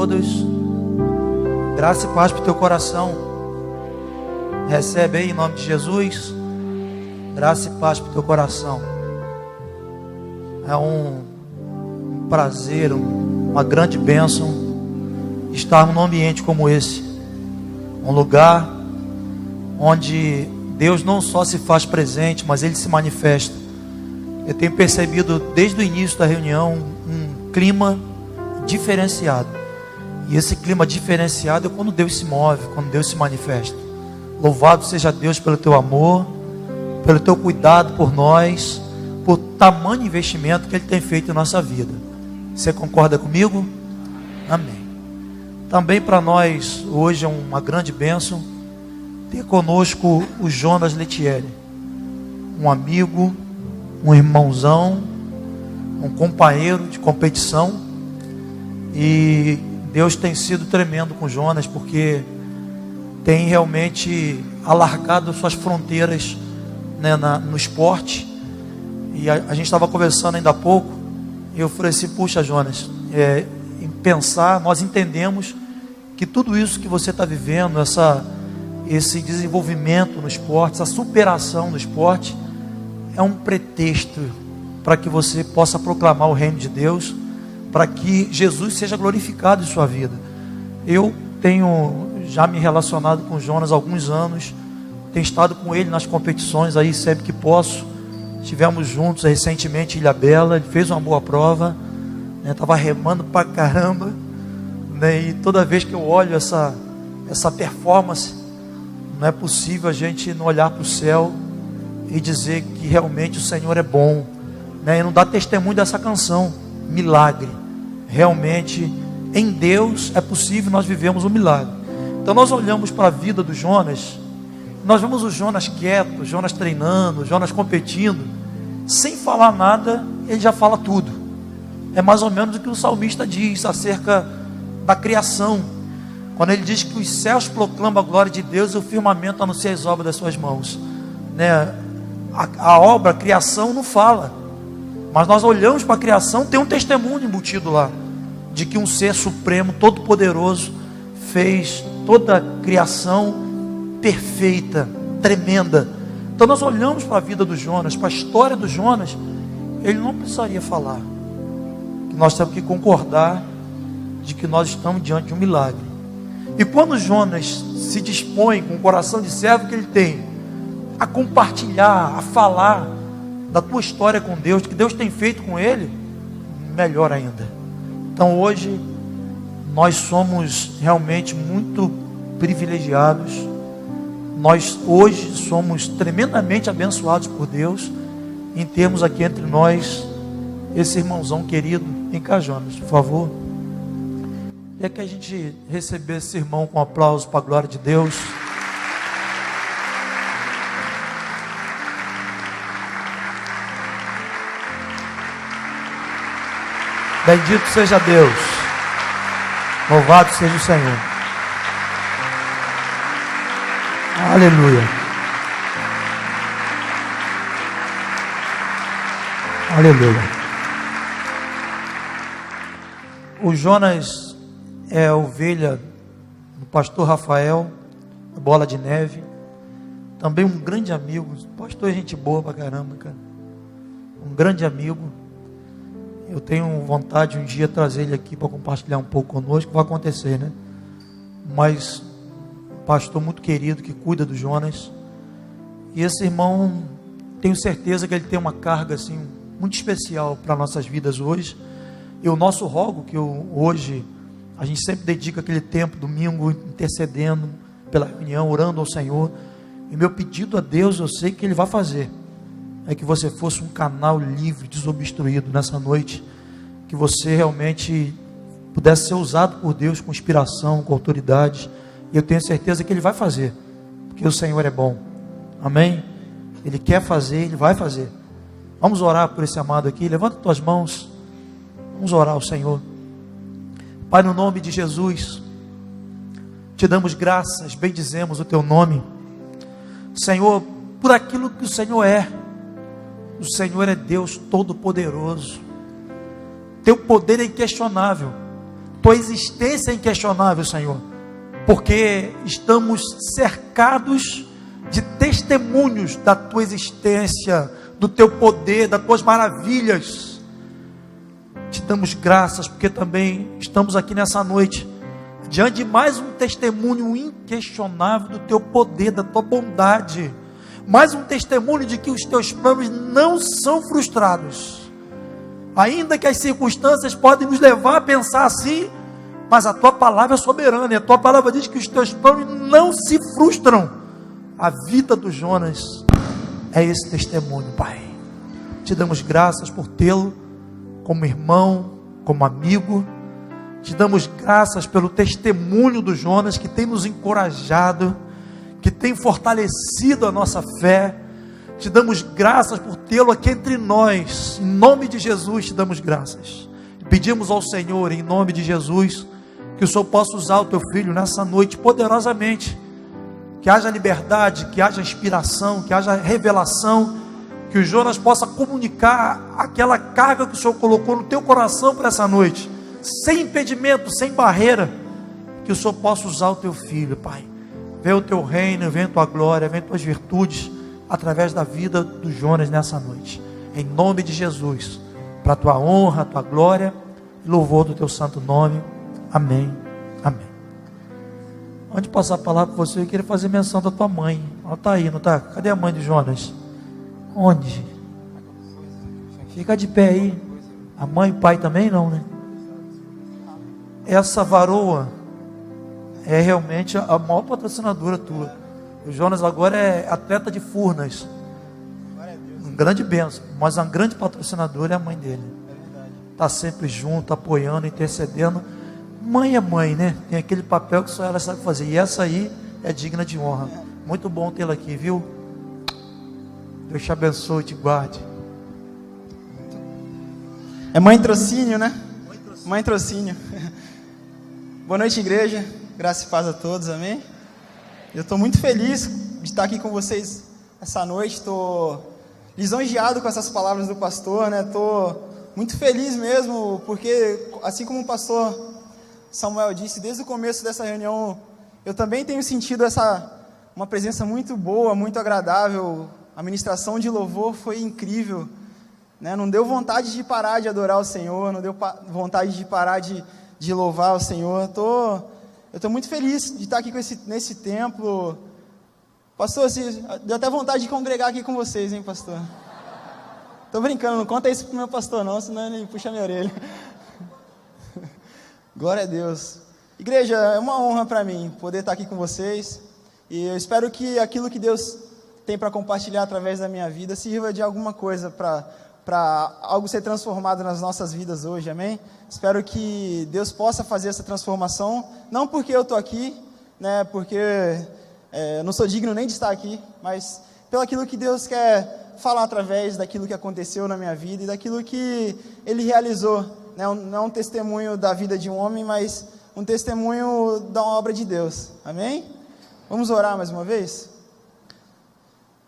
todos. Graça e paz para o teu coração. Recebe aí em nome de Jesus. Graça e paz para o teu coração. É um prazer, uma grande bênção estarmos num ambiente como esse. Um lugar onde Deus não só se faz presente, mas Ele se manifesta. Eu tenho percebido desde o início da reunião um clima diferenciado. E esse clima diferenciado é quando Deus se move, quando Deus se manifesta. Louvado seja Deus pelo teu amor, pelo teu cuidado por nós, por tamanho investimento que Ele tem feito em nossa vida. Você concorda comigo? Amém. Também para nós hoje é uma grande bênção ter conosco o Jonas Lettieri, um amigo, um irmãozão, um companheiro de competição. E Deus tem sido tremendo com Jonas, porque tem realmente alargado suas fronteiras, né, no esporte. E a gente estava conversando ainda há pouco, e eu falei assim: puxa, Jonas, em pensar, nós entendemos que tudo isso que você está vivendo, esse desenvolvimento no esporte, essa superação no esporte, é um pretexto para que você possa proclamar o reino de Deus, para que Jesus seja glorificado em sua vida. Eu tenho já me relacionado com o Jonas há alguns anos, tenho estado com ele nas competições aí sempre que posso. Estivemos juntos recentemente em Ilhabela, ele fez uma boa prova, né, estava remando pra caramba, né, e toda vez que eu olho essa performance, não é possível a gente não olhar para o céu e dizer que realmente o Senhor é bom, né, e não dar testemunho dessa canção, milagre. Realmente em Deus é possível nós vivemos um milagre. Então nós olhamos para a vida do Jonas, nós vemos o Jonas quieto, o Jonas treinando, o Jonas competindo, sem falar nada, ele já fala tudo. É mais ou menos o que o salmista diz acerca da criação, quando ele diz que os céus proclamam a glória de Deus e o firmamento anuncia as obras das suas mãos, né? A obra, a criação não fala, mas nós olhamos para a criação, tem um testemunho embutido lá, de que um ser supremo, todo poderoso, fez toda a criação perfeita, tremenda. Então nós olhamos para a vida do Jonas, para a história do Jonas, ele não precisaria falar, que nós temos que concordar de que nós estamos diante de um milagre. E quando Jonas se dispõe, com o coração de servo que ele tem, a compartilhar, a falar da tua história com Deus, do que Deus tem feito com ele, melhor ainda. Então hoje nós somos realmente muito privilegiados. Nós hoje somos tremendamente abençoados por Deus em termos aqui entre nós esse irmãozão querido. Vem cá, Jonas, por favor. É que a gente receber esse irmão com aplauso para a glória de Deus. Bendito seja Deus. Louvado seja o Senhor. Aleluia. Aleluia. O Jonas é a ovelha do pastor Rafael, Bola de Neve. Também um grande amigo. Pastor é gente boa pra caramba, cara. Um grande amigo. Eu tenho vontade um dia trazer ele aqui para compartilhar um pouco conosco. Vai acontecer, né? Mas pastor muito querido que cuida do Jonas. E esse irmão, tenho certeza que ele tem uma carga assim muito especial para nossas vidas hoje. E o nosso rogo que hoje a gente sempre dedica aquele tempo, domingo, intercedendo pela reunião, orando ao Senhor. E meu pedido a Deus, eu sei que Ele vai fazer, é que você fosse um canal livre, desobstruído nessa noite, que você realmente pudesse ser usado por Deus com inspiração, com autoridade. E eu tenho certeza que Ele vai fazer, porque o Senhor é bom. Amém? Ele quer fazer, Ele vai fazer. Vamos orar por esse amado aqui. Levanta tuas mãos. Vamos orar ao Senhor. Pai, no nome de Jesus, te damos graças, bendizemos o teu nome, Senhor, por aquilo que o Senhor é. O Senhor é Deus Todo-Poderoso. Teu poder é inquestionável. tua existência é inquestionável, Senhor, porque estamos cercados de testemunhos da tua existência, do teu poder, das tuas maravilhas. Te damos graças, porque também estamos aqui nessa noite, diante de mais um testemunho inquestionável do teu poder, da tua bondade, mais um testemunho de que os teus planos não são frustrados, ainda que as circunstâncias podem nos levar a pensar assim, mas a tua palavra é soberana, e a tua palavra diz que os teus planos não se frustram. A vida do Jonas é esse testemunho, Pai. Te damos graças por tê-lo como irmão, como amigo. Te damos graças pelo testemunho do Jonas, que tem nos encorajado, que tem fortalecido a nossa fé. Te damos graças por tê-lo aqui entre nós. Em nome de Jesus te damos graças. Pedimos ao Senhor, em nome de Jesus, que o Senhor possa usar o teu filho nessa noite poderosamente, que haja liberdade, que haja inspiração, que haja revelação, que o Jonas possa comunicar aquela carga que o Senhor colocou no teu coração para essa noite, sem impedimento, sem barreira, que o Senhor possa usar o teu filho, Pai. Venha o teu reino, venha a tua glória, venha as tuas virtudes, através da vida do Jonas nessa noite, em nome de Jesus, para a tua honra, a tua glória e louvor do teu santo nome, amém, amém. Antes de passar a palavra para você, eu queria fazer menção da tua mãe. Ela está aí, não está? Cadê a mãe de Jonas? Onde? Fica de pé aí. A mãe e o pai também não, né? Essa varoa é realmente a maior patrocinadora tua. O Jonas agora é atleta de Furnas. Um grande bênção, mas a grande patrocinadora é a mãe dele. Está sempre junto, apoiando, intercedendo. Mãe é mãe, né? Tem aquele papel que só ela sabe fazer. E essa aí é digna de honra. Muito bom tê-la aqui, viu? Deus te abençoe e te guarde. É mãe trocínio, né? Mãe trocínio. Boa noite, igreja. Graça e paz a todos, amém? Eu estou muito feliz de estar aqui com vocês essa noite. Estou lisonjeado com essas palavras do pastor, né? Estou muito feliz mesmo, porque assim como o pastor Samuel disse, desde o começo dessa reunião, eu também tenho sentido uma presença muito boa, muito agradável. A ministração de louvor foi incrível, né? Não deu vontade de parar de adorar o Senhor, não deu vontade de parar de louvar o Senhor. Eu estou muito feliz de estar aqui nesse templo. Pastor, deu até vontade de congregar aqui com vocês, hein, pastor? Estou brincando, não conta isso para o meu pastor não, senão ele puxa minha orelha. Glória a Deus. Igreja, é uma honra para mim poder estar aqui com vocês. E eu espero que aquilo que Deus tem para compartilhar através da minha vida sirva de alguma coisa para algo ser transformado nas nossas vidas hoje, amém? Espero que Deus possa fazer essa transformação, não porque eu estou aqui, né, porque eu não sou digno nem de estar aqui, mas pelo aquilo que Deus quer falar através daquilo que aconteceu na minha vida e daquilo que Ele realizou, né, não é um testemunho da vida de um homem, mas um testemunho da obra de Deus, amém? Vamos orar mais uma vez?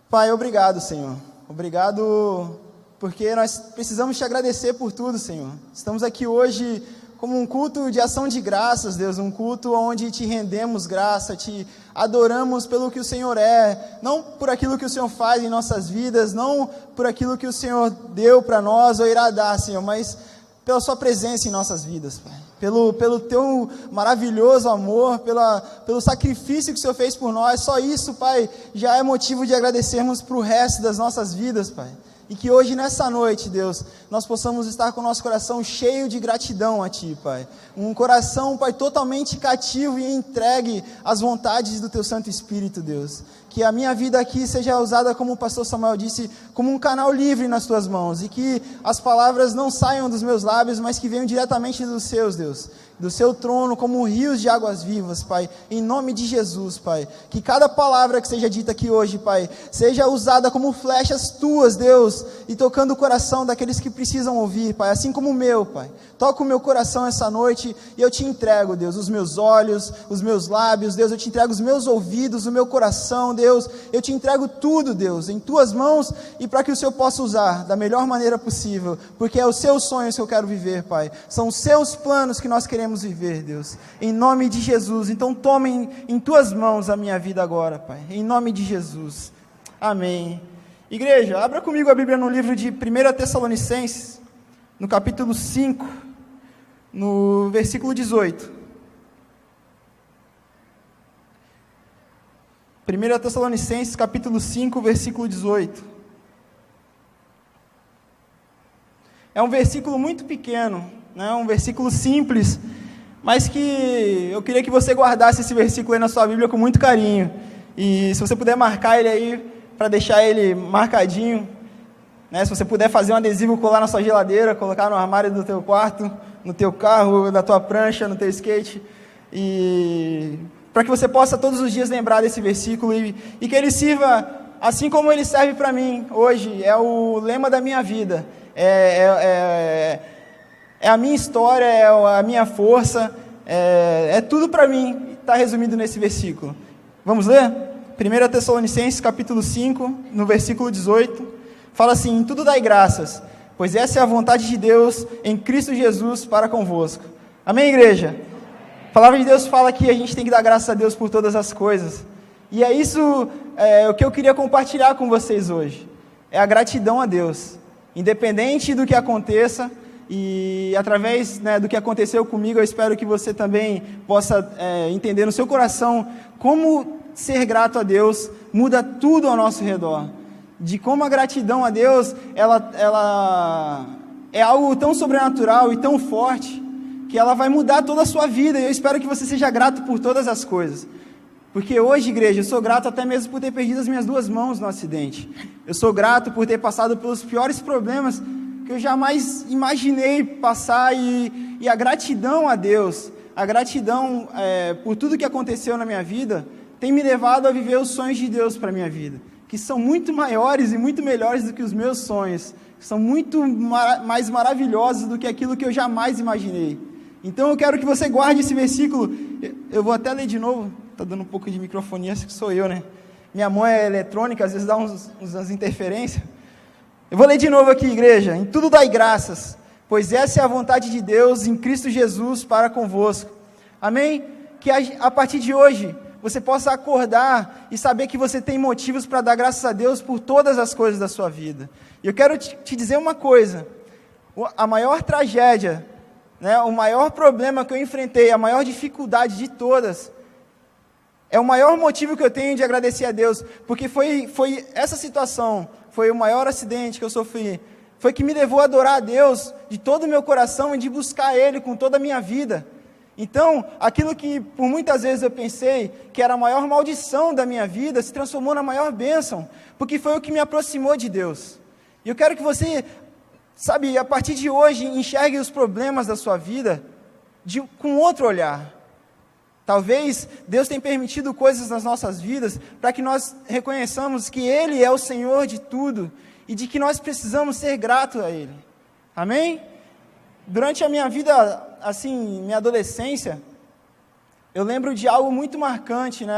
Pai, obrigado, Senhor, obrigado porque nós precisamos te agradecer por tudo, Senhor. Estamos aqui hoje como um culto de ação de graças, Deus, um culto onde te rendemos graça, te adoramos pelo que o Senhor é, não por aquilo que o Senhor faz em nossas vidas, não por aquilo que o Senhor deu para nós ou irá dar, Senhor, mas pela sua presença em nossas vidas, Pai. Pelo teu maravilhoso amor, pelo sacrifício que o Senhor fez por nós. Só isso, Pai, já é motivo de agradecermos para o resto das nossas vidas, Pai. E que hoje, nessa noite, Deus, nós possamos estar com o nosso coração cheio de gratidão a Ti, Pai. Um coração, Pai, totalmente cativo e entregue às vontades do Teu Santo Espírito, Deus. Que a minha vida aqui seja usada, como o pastor Samuel disse, como um canal livre nas Tuas mãos. E que as palavras não saiam dos meus lábios, mas que venham diretamente dos Seus, Deus. Do Seu trono, como rios de águas vivas, Pai. Em nome de Jesus, Pai. Que cada palavra que seja dita aqui hoje, Pai, seja usada como flechas Tuas, Deus. E tocando o coração daqueles que precisam ouvir, Pai. Assim como o meu, Pai. Toca o meu coração essa noite e eu te entrego, Deus, os meus olhos, os meus lábios, Deus, eu te entrego os meus ouvidos, o meu coração, Deus, eu te entrego tudo, Deus, em Tuas mãos e para que o Senhor possa usar da melhor maneira possível, porque é os Seus sonhos que eu quero viver, Pai, são os Seus planos que nós queremos possamos viver, Deus, em nome de Jesus. Então tome em Tuas mãos a minha vida agora, Pai, em nome de Jesus, amém. Igreja, abra comigo a Bíblia no livro de 1 Tessalonicenses, no capítulo 5, no versículo 18. 1 Tessalonicenses, capítulo 5, versículo 18. É um versículo muito pequeno, né? Um versículo simples, mas que eu queria que você guardasse esse versículo aí na sua Bíblia com muito carinho. E se você puder marcar ele aí, para deixar ele marcadinho, né? Se você puder fazer um adesivo, colar na sua geladeira, colocar no armário do teu quarto, no teu carro, na tua prancha, no teu skate, e para que você possa todos os dias lembrar desse versículo e que ele sirva, assim como ele serve para mim hoje, é o lema da minha vida, é a minha história, é a minha força, é tudo para mim, está resumido nesse versículo. Vamos ler? 1 Tessalonicenses, capítulo 5, no versículo 18, fala assim: em tudo dai graças, pois essa é a vontade de Deus em Cristo Jesus para convosco. Amém, igreja? A palavra de Deus fala que a gente tem que dar graças a Deus por todas as coisas. E é isso o que eu queria compartilhar com vocês hoje. É a gratidão a Deus. Independente do que aconteça, e através, né, do que aconteceu comigo, eu espero que você também possa entender no seu coração como ser grato a Deus muda tudo ao nosso redor. De como a gratidão a Deus, ela é algo tão sobrenatural e tão forte, que ela vai mudar toda a sua vida, e eu espero que você seja grato por todas as coisas, porque hoje, igreja, eu sou grato até mesmo por ter perdido as minhas 2 mãos no acidente, eu sou grato por ter passado pelos piores problemas que eu jamais imaginei passar, e a gratidão a Deus, a gratidão por tudo que aconteceu na minha vida, tem me levado a viver os sonhos de Deus para a minha vida, que são muito maiores e muito melhores do que os meus sonhos, são muito mais maravilhosos do que aquilo que eu jamais imaginei. Então eu quero que você guarde esse versículo. Eu vou até ler de novo. Está dando um pouco de microfonia, acho que sou eu, né? Minha mão é eletrônica, às vezes dá umas interferências. Eu vou ler de novo aqui, igreja. Em tudo dai graças, pois essa é a vontade de Deus em Cristo Jesus para convosco. Amém? Que a partir de hoje você possa acordar e saber que você tem motivos para dar graças a Deus por todas as coisas da sua vida. E eu quero te dizer uma coisa: a maior tragédia, né, o maior problema que eu enfrentei, a maior dificuldade de todas, é o maior motivo que eu tenho de agradecer a Deus, porque foi essa situação, foi o maior acidente que eu sofri, foi que me levou a adorar a Deus de todo o meu coração e de buscar Ele com toda a minha vida. Então, aquilo que por muitas vezes eu pensei que era a maior maldição da minha vida, se transformou na maior bênção, porque foi o que me aproximou de Deus. E eu quero que você, sabe, a partir de hoje, enxergue os problemas da sua vida com outro olhar. Talvez Deus tenha permitido coisas nas nossas vidas para que nós reconheçamos que Ele é o Senhor de tudo e de que nós precisamos ser gratos a Ele. Amém? Durante a minha vida, assim, minha adolescência, eu lembro de algo muito marcante, né?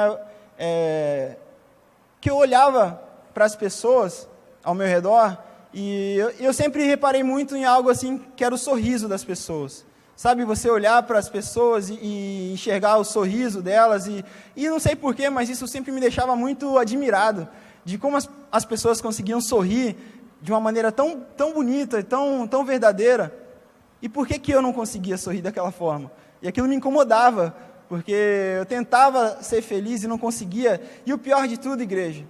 Que eu olhava para as pessoas ao meu redor e eu sempre reparei muito em algo assim, que era o sorriso das pessoas. Sabe, você olhar para as pessoas e enxergar o sorriso delas, e não sei porquê, mas isso sempre me deixava muito admirado, de como as pessoas conseguiam sorrir de uma maneira tão bonita, tão verdadeira, e por que eu não conseguia sorrir daquela forma? E aquilo me incomodava, porque eu tentava ser feliz e não conseguia, e o pior de tudo, igreja,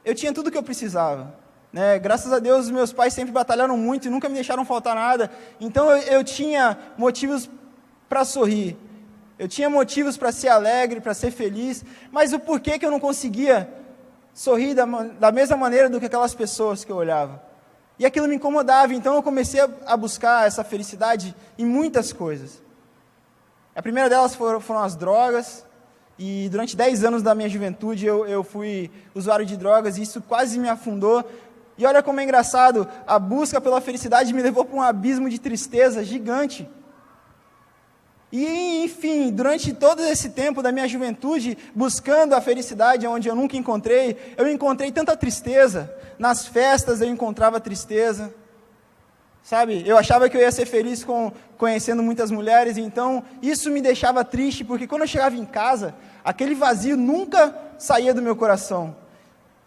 eu tinha tudo o que eu precisava, né? Graças a Deus, os meus pais sempre batalharam muito e nunca me deixaram faltar nada, então eu tinha motivos para sorrir, eu tinha motivos para ser alegre, para ser feliz, mas o porquê que eu não conseguia sorrir da mesma maneira do que aquelas pessoas que eu olhava? E aquilo me incomodava, então eu comecei a buscar essa felicidade em muitas coisas. A primeira delas foram as drogas, e durante 10 anos da minha juventude eu fui usuário de drogas, e isso quase me afundou. E olha como é engraçado, a busca pela felicidade me levou para um abismo de tristeza gigante. E, enfim, durante todo esse tempo da minha juventude, buscando a felicidade onde eu nunca encontrei, eu encontrei tanta tristeza. Nas festas eu encontrava tristeza, Sabe, eu achava que eu ia ser feliz conhecendo muitas mulheres, então isso me deixava triste, porque quando eu chegava em casa, aquele vazio nunca saía do meu coração.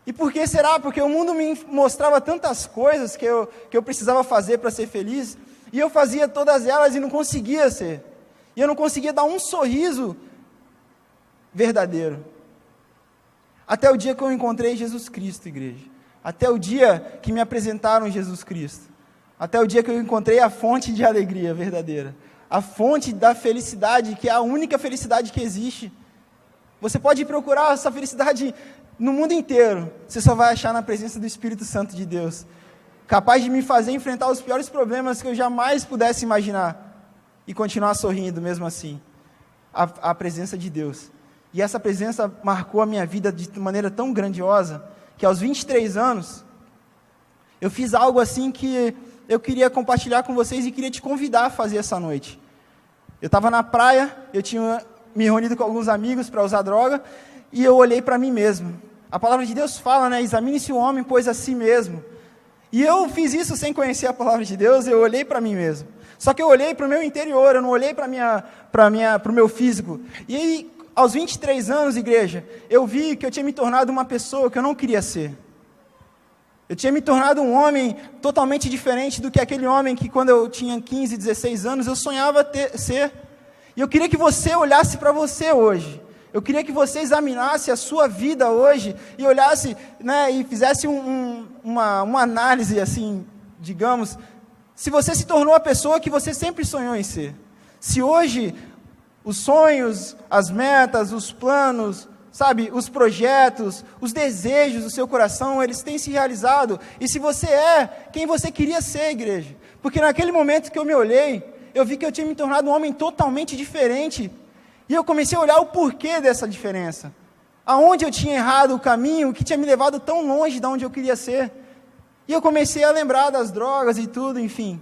E por que será? Porque o mundo me mostrava tantas coisas que eu precisava fazer para ser feliz, e eu fazia todas elas e não conseguia ser. E eu não conseguia dar um sorriso verdadeiro. Até o dia que eu encontrei Jesus Cristo, igreja. Até o dia que me apresentaram Jesus Cristo. Até o dia que eu encontrei a fonte de alegria verdadeira. A fonte da felicidade, que é a única felicidade que existe. Você pode procurar essa felicidade no mundo inteiro. Você só vai achar na presença do Espírito Santo de Deus. Capaz de me fazer enfrentar os piores problemas que eu jamais pudesse imaginar. E continuar sorrindo mesmo assim. A presença de Deus. E essa presença marcou a minha vida de maneira tão grandiosa, que aos 23 anos, eu fiz algo assim que eu queria compartilhar com vocês e queria te convidar a fazer essa noite. Eu estava na praia, eu tinha me reunido com alguns amigos para usar droga, e eu olhei para mim mesmo. A palavra de Deus fala, né? Examine-se o homem, pois a si mesmo. E eu fiz isso sem conhecer a palavra de Deus, eu olhei para mim mesmo. Só que eu olhei para o meu interior, eu não olhei para o meu físico. E aí, aos 23 anos, igreja, eu vi que eu tinha me tornado uma pessoa que eu não queria ser. Eu tinha me tornado um homem totalmente diferente do que aquele homem que quando eu tinha 15, 16 anos, eu sonhava ser. E eu queria que você olhasse para você hoje. Eu queria que você examinasse a sua vida hoje e olhasse, né, e fizesse uma análise, assim, digamos, se você se tornou a pessoa que você sempre sonhou em ser. Se hoje os sonhos, as metas, os planos, sabe, os projetos, os desejos do seu coração, eles têm se realizado. E se você é quem você queria ser, igreja. Porque naquele momento que eu me olhei, eu vi que eu tinha me tornado um homem totalmente diferente. E eu comecei a olhar o porquê dessa diferença. Aonde eu tinha errado o caminho, o que tinha me levado tão longe de onde eu queria ser. E eu comecei a lembrar das drogas e tudo, enfim.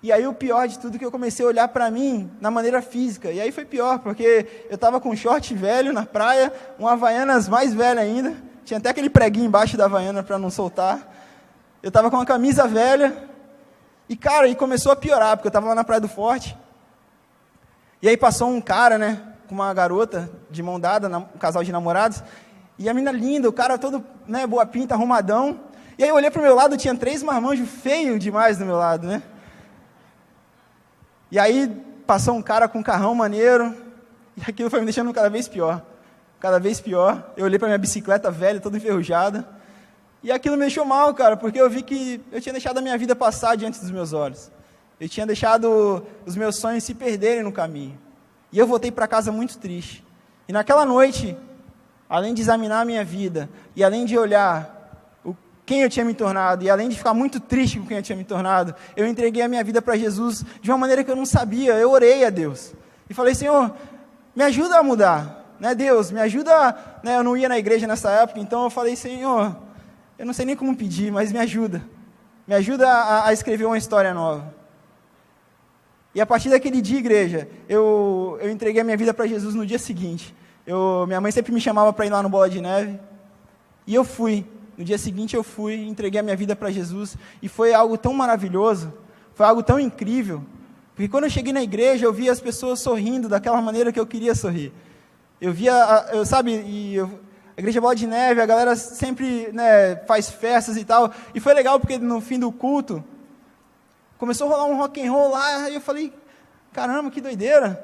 E aí o pior de tudo é que eu comecei a olhar para mim na maneira física. E aí foi pior, porque eu estava com um short velho na praia, uma Havaianas mais velha ainda. Tinha até aquele preguinho embaixo da Havaiana para não soltar. Eu estava com uma camisa velha. E, cara, começou a piorar, porque eu estava lá na Praia do Forte. E aí passou um cara, né, com uma garota de mão dada, um casal de namorados. E a menina linda, o cara todo, né, boa pinta, arrumadão. E aí eu olhei para o meu lado, tinha 3 marmanjos feios demais do meu lado, né? E aí passou um cara com um carrão maneiro, e aquilo foi me deixando cada vez pior. Cada vez pior. Eu olhei para minha bicicleta velha, toda enferrujada, e aquilo me deixou mal, cara, porque eu vi que eu tinha deixado a minha vida passar diante dos meus olhos. Eu tinha deixado os meus sonhos se perderem no caminho. E eu voltei para casa muito triste. E naquela noite, além de examinar a minha vida, e além de olhar quem eu tinha me tornado, e além de ficar muito triste com quem eu tinha me tornado, eu entreguei a minha vida para Jesus de uma maneira que eu não sabia. Eu orei a Deus e falei: Senhor, me ajuda a mudar, né, Deus, me ajuda, né, eu não ia na igreja nessa época, então eu falei: Senhor, eu não sei nem como pedir, mas me ajuda a escrever uma história nova. E a partir daquele dia, igreja, eu entreguei a minha vida para Jesus no dia seguinte. Minha mãe sempre me chamava para ir lá no Bola de Neve, e eu fui. No dia seguinte eu fui, entreguei a minha vida para Jesus, e foi algo tão maravilhoso, foi algo tão incrível, porque quando eu cheguei na igreja, eu via as pessoas sorrindo daquela maneira que eu queria sorrir. Eu via, a igreja Bola de Neve, a galera sempre, né, faz festas e tal, e foi legal porque no fim do culto, começou a rolar um rock and roll lá, e eu falei: caramba, que doideira.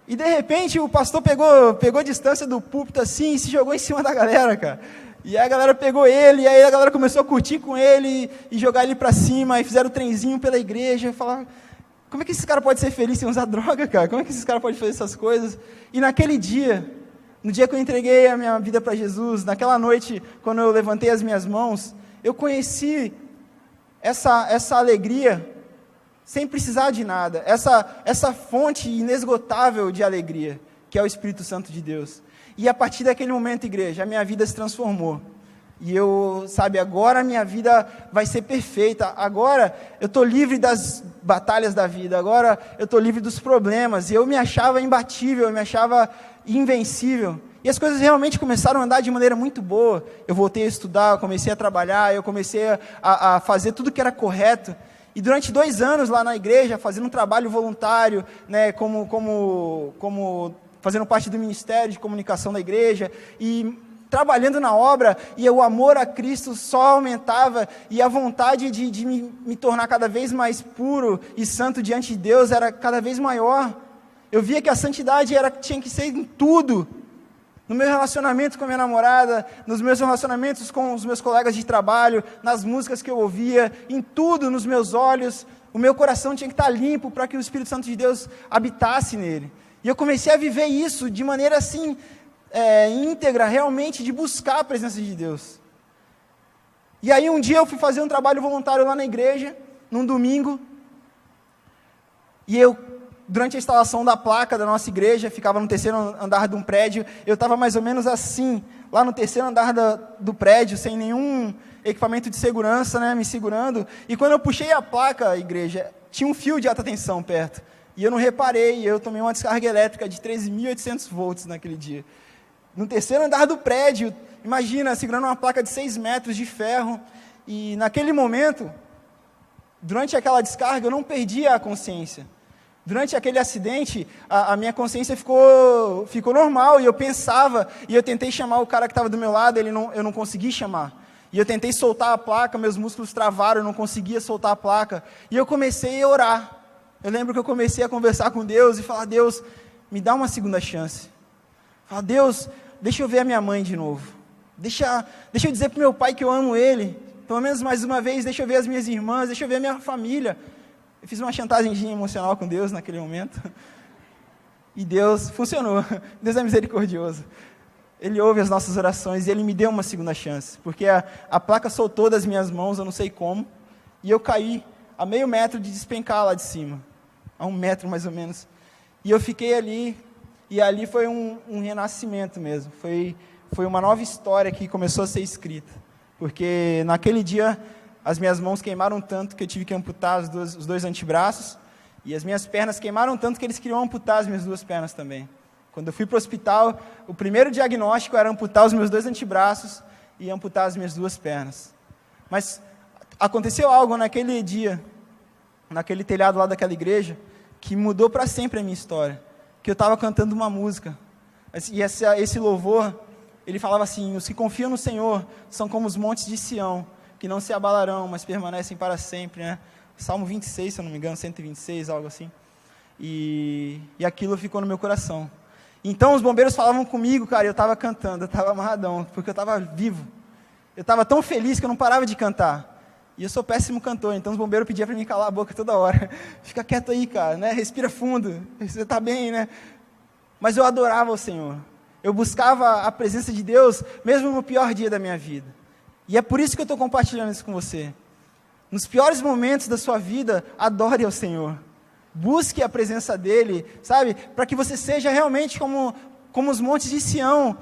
E de repente o pastor pegou distância do púlpito assim, e se jogou em cima da galera, cara. E aí a galera pegou ele, e aí a galera começou a curtir com ele, e jogar ele para cima, e fizeram o trenzinho pela igreja, e falaram: como é que esse cara pode ser feliz sem usar droga, cara? Como é que esse cara pode fazer essas coisas? E naquele dia, no dia que eu entreguei a minha vida para Jesus, naquela noite, quando eu levantei as minhas mãos, eu conheci essa alegria, sem precisar de nada, essa fonte inesgotável de alegria, que é o Espírito Santo de Deus. E a partir daquele momento, igreja, a minha vida se transformou. E agora a minha vida vai ser perfeita. Agora eu estou livre das batalhas da vida. Agora eu estou livre dos problemas. E eu me achava imbatível, eu me achava invencível. E as coisas realmente começaram a andar de maneira muito boa. Eu voltei a estudar, eu comecei a trabalhar, eu comecei a fazer tudo que era correto. E durante 2 anos lá na igreja, fazendo um trabalho voluntário, né, fazendo parte do ministério de comunicação da igreja, e trabalhando na obra, e o amor a Cristo só aumentava, e a vontade de me tornar cada vez mais puro e santo diante de Deus era cada vez maior. Eu via que a santidade tinha que ser em tudo. No meu relacionamento com a minha namorada, nos meus relacionamentos com os meus colegas de trabalho, nas músicas que eu ouvia, em tudo, nos meus olhos, o meu coração tinha que estar limpo para que o Espírito Santo de Deus habitasse nele. E eu comecei a viver isso de maneira assim, íntegra, realmente, de buscar a presença de Deus. E aí um dia eu fui fazer um trabalho voluntário lá na igreja, num domingo, e durante a instalação da placa da nossa igreja, ficava no 3º andar de um prédio, eu estava mais ou menos assim, lá no 3º andar do prédio, sem nenhum equipamento de segurança, né, me segurando, e quando eu puxei a placa, igreja, tinha um fio de alta tensão perto, e eu não reparei, eu tomei uma descarga elétrica de 13.800 volts naquele dia. No 3º andar do prédio, imagina, segurando uma placa de 6 metros de ferro, e naquele momento, durante aquela descarga, eu não perdi a consciência. Durante aquele acidente, a minha consciência ficou normal, e eu pensava, e eu tentei chamar o cara que estava do meu lado, eu não consegui chamar. E eu tentei soltar a placa, meus músculos travaram, eu não conseguia soltar a placa. E eu comecei a orar. Eu lembro que eu comecei a conversar com Deus e falar: Deus, me dá uma segunda chance. Falar: Deus, deixa eu ver a minha mãe de novo. Deixa eu dizer para o meu pai que eu amo ele. Pelo menos mais uma vez, deixa eu ver as minhas irmãs, deixa eu ver a minha família. Eu fiz uma chantagemzinha emocional com Deus naquele momento. E Deus funcionou. Deus é misericordioso. Ele ouve as nossas orações e Ele me deu uma segunda chance. Porque a placa soltou das minhas mãos, eu não sei como. E eu caí a meio metro de despencar lá de cima. A 1 metro mais ou menos. E eu fiquei ali. E ali foi um renascimento mesmo. Foi uma nova história que começou a ser escrita. Porque naquele dia as minhas mãos queimaram tanto que eu tive que amputar os 2 antebraços, e as minhas pernas queimaram tanto que eles queriam amputar as minhas 2 pernas também. Quando eu fui para o hospital, o primeiro diagnóstico era amputar os meus 2 antebraços e amputar as minhas 2 pernas. Mas aconteceu algo naquele dia, naquele telhado lá daquela igreja, que mudou para sempre a minha história. Que eu estava cantando uma música, e esse louvor, ele falava assim: os que confiam no Senhor são como os montes de Sião, que não se abalarão, mas permanecem para sempre, né? Salmo 26, se eu não me engano, 126, algo assim. E aquilo ficou no meu coração. Então os bombeiros falavam comigo, cara, eu estava cantando, eu estava amarradão, porque eu estava vivo. Eu estava tão feliz que eu não parava de cantar. E eu sou péssimo cantor, então os bombeiros pediam para mim calar a boca toda hora. Fica quieto aí, cara, né? Respira fundo, você está bem, né? Mas eu adorava o Senhor. Eu buscava a presença de Deus, mesmo no pior dia da minha vida. E é por isso que eu estou compartilhando isso com você. Nos piores momentos da sua vida, adore ao Senhor. Busque a presença dEle, sabe? Para que você seja realmente como os montes de Sião.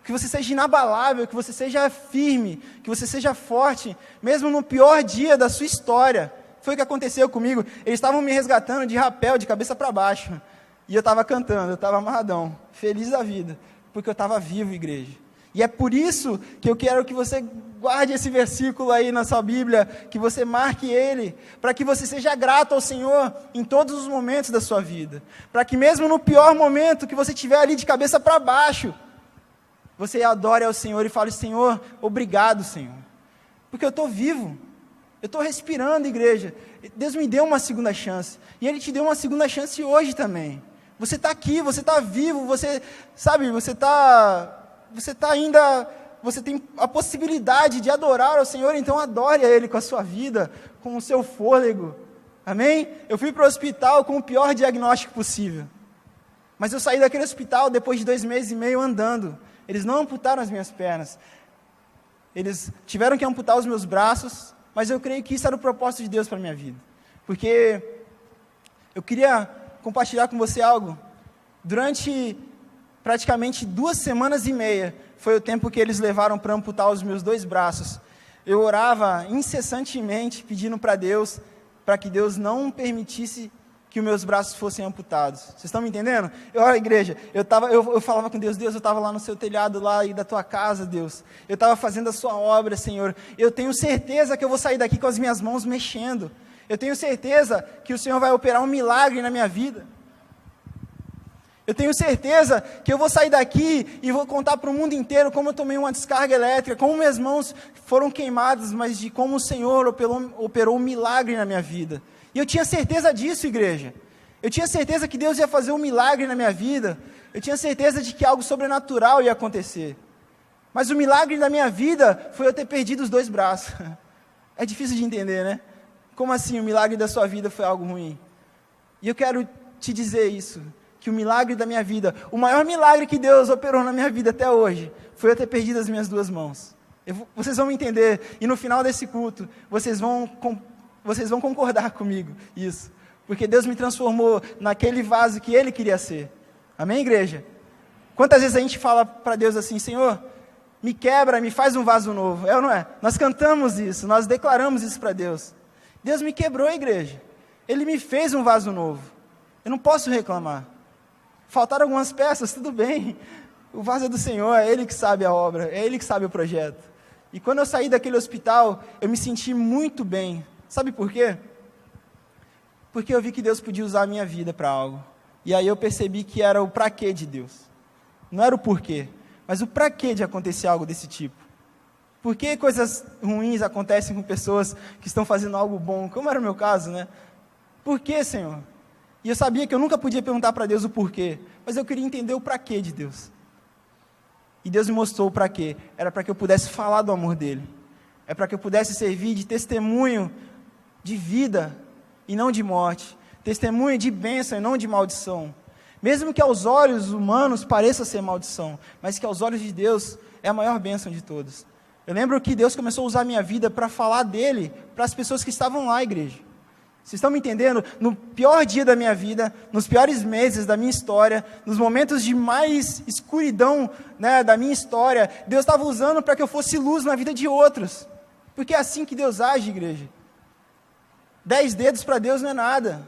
Que você seja inabalável, que você seja firme, que você seja forte, mesmo no pior dia da sua história. Foi o que aconteceu comigo. Eles estavam me resgatando de rapel, de cabeça para baixo. E eu estava cantando, eu estava amarradão, feliz da vida, porque eu estava vivo, igreja. E é por isso que eu quero que você guarde esse versículo aí na sua Bíblia, que você marque ele, para que você seja grato ao Senhor em todos os momentos da sua vida. Para que mesmo no pior momento que você estiver ali de cabeça para baixo, você adore ao Senhor e fale: Senhor, obrigado, Senhor. Porque eu estou vivo, eu estou respirando, igreja. Deus me deu uma segunda chance. E Ele te deu uma segunda chance hoje também. Você está aqui, você está vivo, você, sabe, você tem a possibilidade de adorar ao Senhor, então adore a Ele com a sua vida, com o seu fôlego, amém? Eu fui para o hospital com o pior diagnóstico possível, mas eu saí daquele hospital depois de 2 meses e meio andando. Eles não amputaram as minhas pernas, eles tiveram que amputar os meus braços, mas eu creio que isso era o propósito de Deus para a minha vida, porque eu queria compartilhar com você algo. Durante praticamente 2 semanas e meia, foi o tempo que eles levaram para amputar os meus 2 braços. Eu orava incessantemente, pedindo para Deus, para que Deus não permitisse que os meus braços fossem amputados. Vocês estão me entendendo? Olha, igreja, eu falava com Deus, Deus, eu estava lá no seu telhado, lá aí da tua casa, Deus. Eu estava fazendo a sua obra, Senhor. Eu tenho certeza que eu vou sair daqui com as minhas mãos mexendo. Eu tenho certeza que o Senhor vai operar um milagre na minha vida. Eu tenho certeza que eu vou sair daqui e vou contar para o mundo inteiro como eu tomei uma descarga elétrica, como minhas mãos foram queimadas, mas de como o Senhor operou um milagre na minha vida. E eu tinha certeza disso, igreja. Eu tinha certeza que Deus ia fazer um milagre na minha vida. Eu tinha certeza de que algo sobrenatural ia acontecer. Mas o milagre da minha vida foi eu ter perdido os 2 braços. É difícil de entender, né? Como assim o milagre da sua vida foi algo ruim? E eu quero te dizer isso, que o milagre da minha vida, o maior milagre que Deus operou na minha vida até hoje, foi eu ter perdido as minhas 2 mãos. Vocês vão me entender, e no final desse culto, vocês vão concordar comigo, isso. Porque Deus me transformou naquele vaso que Ele queria ser. Amém, igreja? Quantas vezes a gente fala para Deus assim, Senhor, me quebra, me faz um vaso novo. É ou não é? Nós cantamos isso, nós declaramos isso para Deus. Deus me quebrou, igreja. Ele me fez um vaso novo. Eu não posso reclamar. Faltaram algumas peças, tudo bem. O vaso é do Senhor, é Ele que sabe a obra, é Ele que sabe o projeto. E quando eu saí daquele hospital, eu me senti muito bem. Sabe por quê? Porque eu vi que Deus podia usar a minha vida para algo. E aí eu percebi que era o pra quê de Deus. Não era o porquê, mas o pra quê de acontecer algo desse tipo. Por que coisas ruins acontecem com pessoas que estão fazendo algo bom, como era o meu caso, né? Por quê, Senhor? E eu sabia que eu nunca podia perguntar para Deus o porquê, mas eu queria entender o pra quê de Deus. E Deus me mostrou o pra quê. Era para que eu pudesse falar do amor dEle. É para que eu pudesse servir de testemunho de vida e não de morte. Testemunho de bênção e não de maldição. Mesmo que aos olhos humanos pareça ser maldição, mas que aos olhos de Deus é a maior bênção de todas. Eu lembro que Deus começou a usar a minha vida para falar dEle para as pessoas que estavam lá, igreja. Vocês estão me entendendo? No pior dia da minha vida, nos piores meses da minha história, nos momentos de mais escuridão, né, da minha história, Deus estava usando para que eu fosse luz na vida de outros. Porque é assim que Deus age, igreja. 10 dedos para Deus não é nada.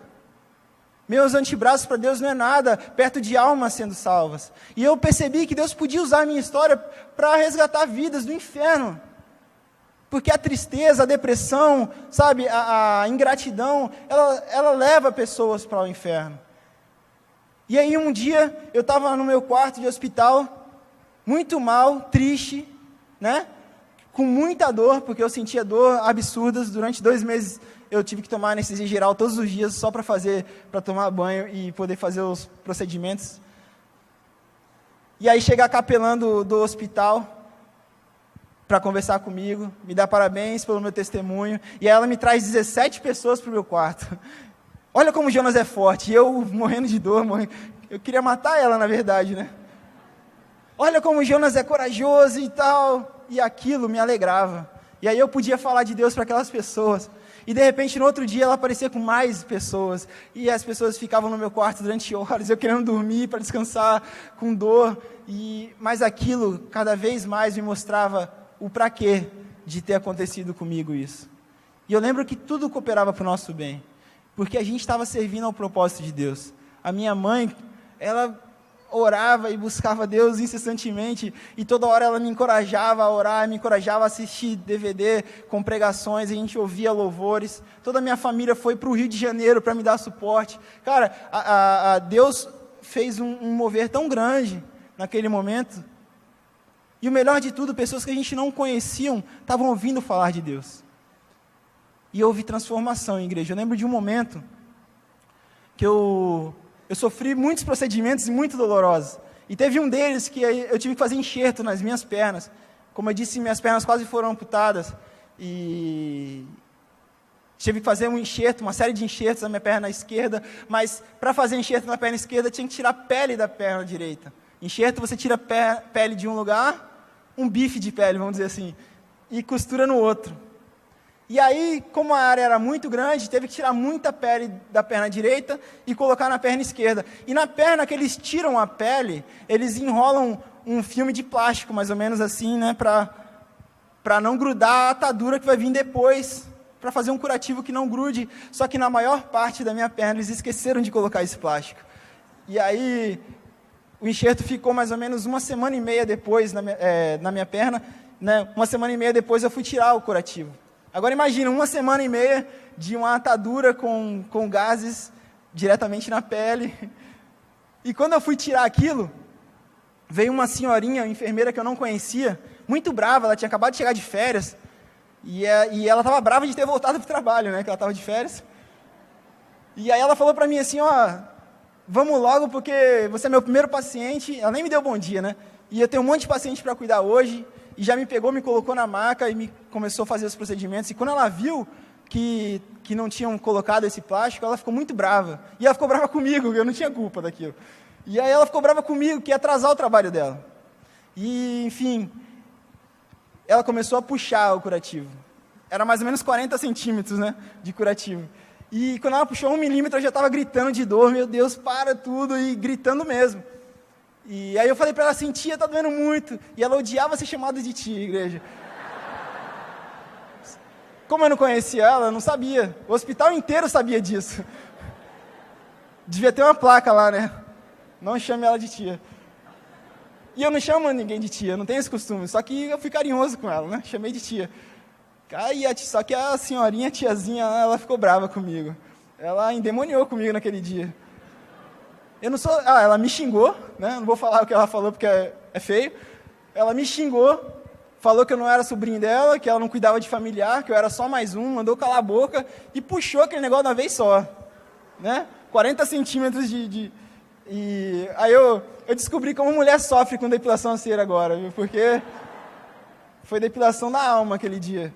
Meus antebraços para Deus não é nada, perto de almas sendo salvas. E eu percebi que Deus podia usar a minha história para resgatar vidas do inferno. Porque a tristeza, a depressão, sabe, a ingratidão, ela leva pessoas para o inferno. E aí um dia, eu estava no meu quarto de hospital, muito mal, triste, né? Com muita dor, porque eu sentia dor absurdas. Durante 2 meses eu tive que tomar anestesia geral todos os dias, só para tomar banho e poder fazer os procedimentos. E aí chega a capelã do hospital para conversar comigo, me dá parabéns pelo meu testemunho, e aí ela me traz 17 pessoas para o meu quarto. Olha como Jonas é forte, e eu morrendo de dor, eu queria matar ela na verdade, né? Olha como Jonas é corajoso e tal, e aquilo me alegrava. E aí eu podia falar de Deus para aquelas pessoas. E de repente, no outro dia, ela aparecia com mais pessoas. E as pessoas ficavam no meu quarto durante horas, eu querendo dormir para descansar, com dor. Mas aquilo, cada vez mais, me mostrava o pra quê de ter acontecido comigo isso. E eu lembro que tudo cooperava para o nosso bem. Porque a gente estava servindo ao propósito de Deus. A minha mãe, ela orava e buscava Deus incessantemente, e toda hora ela me encorajava a orar, me encorajava a assistir DVD com pregações, a gente ouvia louvores. Toda a minha família foi para o Rio de Janeiro para me dar suporte. Cara, Deus fez um mover tão grande naquele momento, e o melhor de tudo, pessoas que a gente não conheciam, estavam ouvindo falar de Deus. E houve transformação em igreja. Eu lembro de um momento que eu sofri muitos procedimentos muito dolorosos. E teve um deles que eu tive que fazer enxerto nas minhas pernas. Como eu disse, minhas pernas quase foram amputadas. E tive que fazer um enxerto, uma série de enxertos na minha perna esquerda. Mas para fazer enxerto na perna esquerda, tinha que tirar a pele da perna direita. Enxerto, você tira a pele de um lugar, um bife de pele, vamos dizer assim, e costura no outro. E aí, como a área era muito grande, teve que tirar muita pele da perna direita e colocar na perna esquerda. E na perna que eles tiram a pele, eles enrolam um filme de plástico, mais ou menos assim, né, para não grudar a atadura que vai vir depois para fazer um curativo que não grude, só que na maior parte da minha perna eles esqueceram de colocar esse plástico. E aí o enxerto ficou mais ou menos 1,5 depois na minha perna, né? 1,5 depois eu fui tirar o curativo. Agora imagina, 1,5 de uma atadura com gases diretamente na pele. E quando eu fui tirar aquilo, veio uma senhorinha, uma enfermeira que eu não conhecia, muito brava, ela tinha acabado de chegar de férias, e ela estava brava de ter voltado para o trabalho, né, que ela estava de férias. E aí ela falou para mim assim, ó, vamos logo porque você é meu primeiro paciente, ela nem me deu bom dia, né, e eu tenho um monte de paciente para cuidar hoje, e já me pegou, me colocou na maca e me começou a fazer os procedimentos, e quando ela viu que não tinham colocado esse plástico, ela ficou muito brava, e ela ficou brava comigo, eu não tinha culpa daquilo. E aí ela ficou brava comigo, que ia atrasar o trabalho dela. E, enfim, ela começou a puxar o curativo. Era mais ou menos 40 centímetros, né, de curativo. E quando ela puxou 1 milímetro, eu já estava gritando de dor, meu Deus, para tudo, e gritando mesmo. E aí eu falei para ela assim, tia, tá doendo muito. E ela odiava ser chamada de tia, igreja. Como eu não conhecia ela, eu não sabia. O hospital inteiro sabia disso. Devia ter uma placa lá, né? Não chame ela de tia. E eu não chamo ninguém de tia, não tenho esse costume. Só que eu fui carinhoso com ela, né? Chamei de tia. Só que a senhorinha, a tiazinha, ela ficou brava comigo. Ela endemoniou comigo naquele dia. Ela me xingou, né? Não vou falar o que ela falou porque é feio. Ela me xingou, falou que eu não era sobrinho dela, que ela não cuidava de familiar, que eu era só mais um, mandou calar a boca e puxou aquele negócio de uma vez só, né? 40 centímetros E aí eu descobri como mulher sofre com depilação a cera agora, viu? Porque foi depilação da alma aquele dia.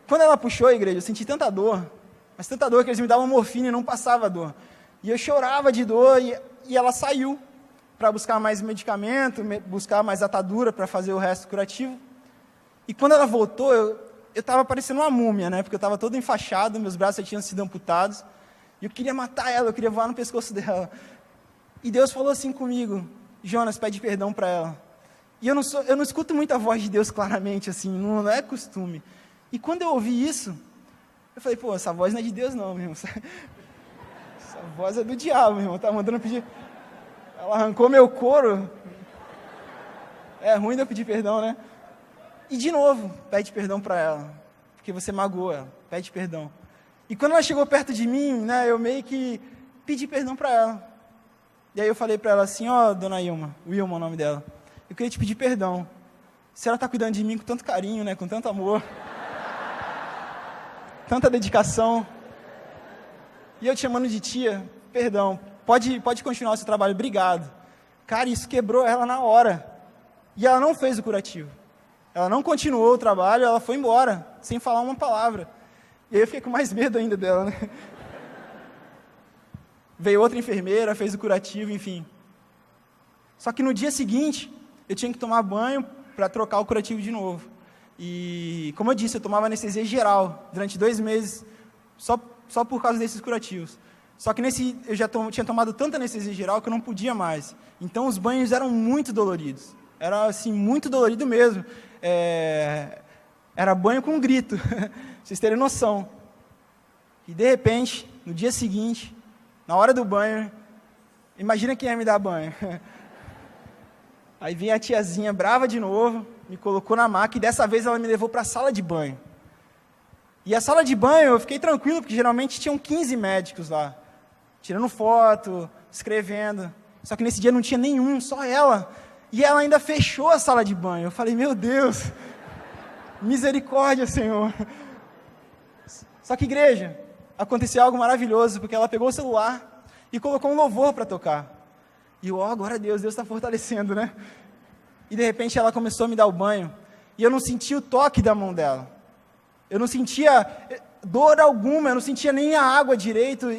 Quando ela puxou a igreja, eu senti tanta dor, mas tanta dor que eles me davam morfina e não passava dor. E eu chorava de dor e ela saiu para buscar mais medicamento, buscar mais atadura para fazer o resto curativo. E quando ela voltou, eu estava parecendo uma múmia, né? Porque eu estava todo enfaixado, meus braços já tinham sido amputados. E eu queria matar ela, eu queria voar no pescoço dela. E Deus falou assim comigo, Jonas, pede perdão para ela. E eu não escuto muito a voz de Deus claramente, assim, não é costume. E quando eu ouvi isso, eu falei, pô, essa voz não é de Deus não, meu irmão. Essa voz é do diabo, meu irmão, tá mandando pedir. Ela arrancou meu couro. É ruim de eu pedir perdão, né? E de novo, pede perdão para ela, porque você magoou ela, pede perdão. E quando ela chegou perto de mim, né, eu meio que pedi perdão para ela. E aí eu falei para ela assim, ó, dona Wilma é o nome dela, eu queria te pedir perdão. Se ela está cuidando de mim com tanto carinho, né, com tanto amor, tanta dedicação, e eu te chamando de tia, perdão, pode continuar o seu trabalho, obrigado. Cara, isso quebrou ela na hora. E ela não fez o curativo. Ela não continuou o trabalho, ela foi embora, sem falar uma palavra. E aí eu fiquei com mais medo ainda dela, né? Veio outra enfermeira, fez o curativo, enfim. Só que no dia seguinte, eu tinha que tomar banho para trocar o curativo de novo. E, como eu disse, eu tomava anestesia geral durante 2 meses, só por causa desses curativos. Só que eu já tinha tomado tanta anestesia geral que eu não podia mais. Então, os banhos eram muito doloridos. Era, assim, muito dolorido mesmo. Era banho com grito, pra vocês terem noção. E, de repente, no dia seguinte, na hora do banho, imagina quem ia me dar banho. Aí vem a tiazinha brava de novo, me colocou na maca e dessa vez ela me levou para a sala de banho. E a sala de banho eu fiquei tranquilo, porque geralmente tinham 15 médicos lá, tirando foto, escrevendo. Só que nesse dia não tinha nenhum, só ela. E ela ainda fechou a sala de banho. Eu falei, meu Deus, misericórdia, Senhor. Só que, igreja, aconteceu algo maravilhoso, porque ela pegou o celular e colocou um louvor para tocar. E eu, glória a Deus está fortalecendo, né? E de repente ela começou a me dar o banho, e eu não sentia o toque da mão dela. Eu não sentia dor alguma, eu não sentia nem a água direito.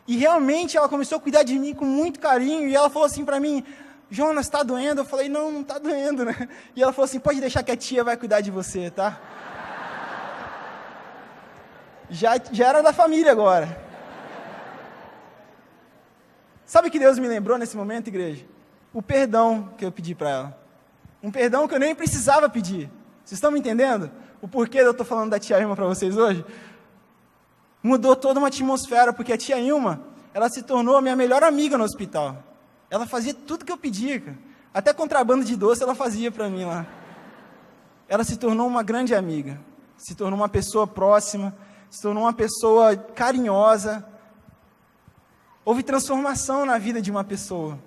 E realmente ela começou a cuidar de mim com muito carinho, e ela falou assim para mim, Jonas, está doendo? Eu falei, não está doendo, né? E ela falou assim, pode deixar que a tia vai cuidar de você, tá? Já era da família agora. Sabe o que Deus me lembrou nesse momento, igreja? O perdão que eu pedi para ela. Um perdão que eu nem precisava pedir. Vocês estão me entendendo? o porquê eu estou falando da tia Ilma para vocês hoje, mudou toda uma atmosfera, porque a tia Ilma, ela se tornou a minha melhor amiga no hospital. Ela fazia tudo que eu pedia, cara. Até contrabando de doce ela fazia para mim lá. Ela se tornou uma grande amiga, se tornou uma pessoa próxima, se tornou uma pessoa carinhosa. Houve transformação na vida de uma pessoa,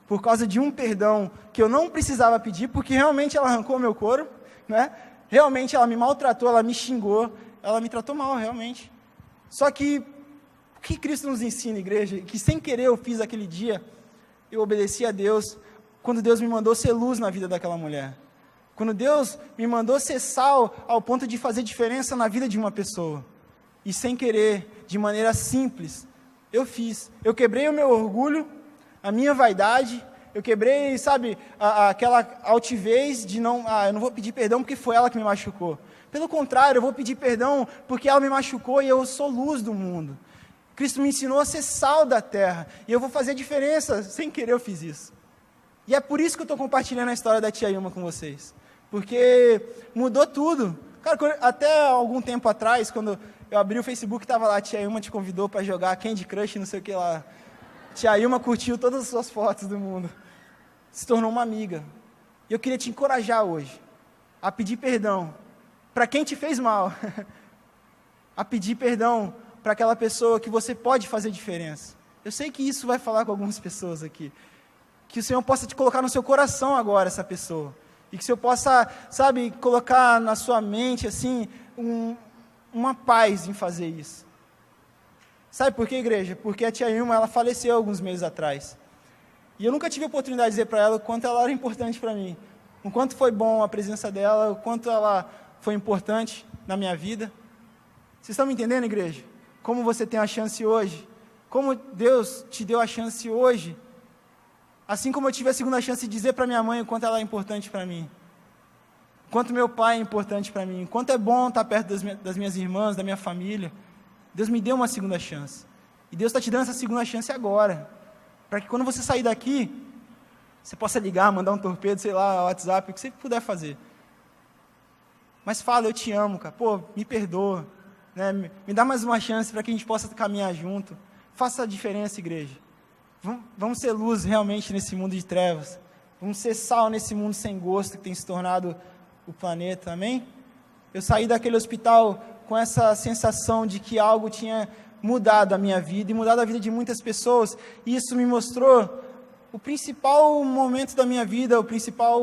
por causa de um perdão que eu não precisava pedir, porque realmente ela arrancou meu couro, né? Realmente ela me maltratou, ela me xingou, ela me tratou mal, realmente. Só que, o que Cristo nos ensina, igreja? Que sem querer eu fiz aquele dia, eu obedeci a Deus, quando Deus me mandou ser luz na vida daquela mulher. Quando Deus me mandou ser sal ao ponto de fazer diferença na vida de uma pessoa. E sem querer, de maneira simples, eu fiz. Eu quebrei o meu orgulho, a minha vaidade, eu quebrei, sabe, aquela altivez de não, eu não vou pedir perdão porque foi ela que me machucou. Pelo contrário, eu vou pedir perdão porque ela me machucou e eu sou luz do mundo. Cristo me ensinou a ser sal da terra, e eu vou fazer diferença, sem querer eu fiz isso. E é por isso que eu estou compartilhando a história da tia Ilma com vocês, porque mudou tudo. Cara, até algum tempo atrás, quando eu abri o Facebook, estava lá, a tia Ilma te convidou para jogar Candy Crush, não sei o que lá. Tia Ilma curtiu todas as suas fotos do mundo, se tornou uma amiga. E eu queria te encorajar hoje, a pedir perdão para quem te fez mal, a pedir perdão para aquela pessoa que você pode fazer diferença. Eu sei que isso vai falar com algumas pessoas aqui, que o Senhor possa te colocar no seu coração agora essa pessoa, e que o Senhor possa, sabe, colocar na sua mente, assim, uma paz em fazer isso. Sabe por quê, igreja? Porque a tia Ilma, ela faleceu alguns meses atrás, e eu nunca tive a oportunidade de dizer para ela o quanto ela era importante para mim, o quanto foi bom a presença dela, o quanto ela foi importante na minha vida. Vocês estão me entendendo, igreja? Como você tem a chance hoje, como Deus te deu a chance hoje, assim como eu tive a segunda chance de dizer para minha mãe o quanto ela é importante para mim, o quanto meu pai é importante para mim, o quanto é bom estar perto das minhas irmãs, da minha família. Deus me deu uma segunda chance, e Deus está te dando essa segunda chance agora, para que quando você sair daqui, você possa ligar, mandar um torpedo, sei lá, WhatsApp, o que você puder fazer. Mas fala, eu te amo, cara, pô, me perdoa, né? Me dá mais uma chance para que a gente possa caminhar junto. Faça a diferença, igreja. Vamos ser luz realmente nesse mundo de trevas. Vamos ser sal nesse mundo sem gosto que tem se tornado o planeta, amém? Eu saí daquele hospital com essa sensação de que algo tinha mudado a minha vida e mudado a vida de muitas pessoas, e isso me mostrou o principal momento da minha vida, o principal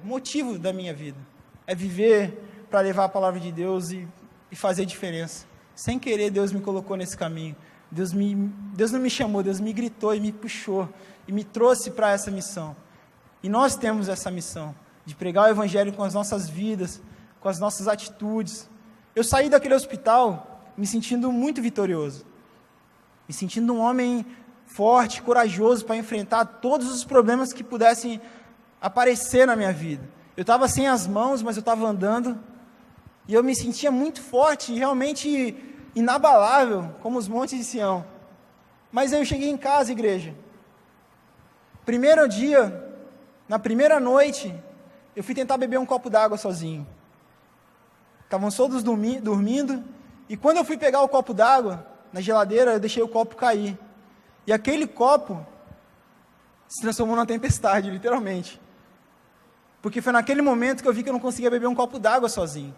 motivo da minha vida, é viver para levar a palavra de Deus e fazer diferença. Sem querer, Deus me colocou nesse caminho. Deus não me chamou, Deus me gritou e me puxou e me trouxe para essa missão. E nós temos essa missão de pregar o evangelho com as nossas vidas, com as nossas atitudes. Eu saí daquele hospital me sentindo muito vitorioso, me sentindo um homem forte, corajoso para enfrentar todos os problemas que pudessem aparecer na minha vida. Eu estava sem as mãos, mas eu estava andando, e eu me sentia muito forte, realmente inabalável, como os montes de Sião. Mas aí eu cheguei em casa, igreja. Primeiro dia, na primeira noite, eu fui tentar beber um copo d'água sozinho. Estavam todos dormindo, e quando eu fui pegar o copo d'água, na geladeira, eu deixei o copo cair. E aquele copo se transformou numa tempestade, literalmente. Porque foi naquele momento que eu vi que eu não conseguia beber um copo d'água sozinho.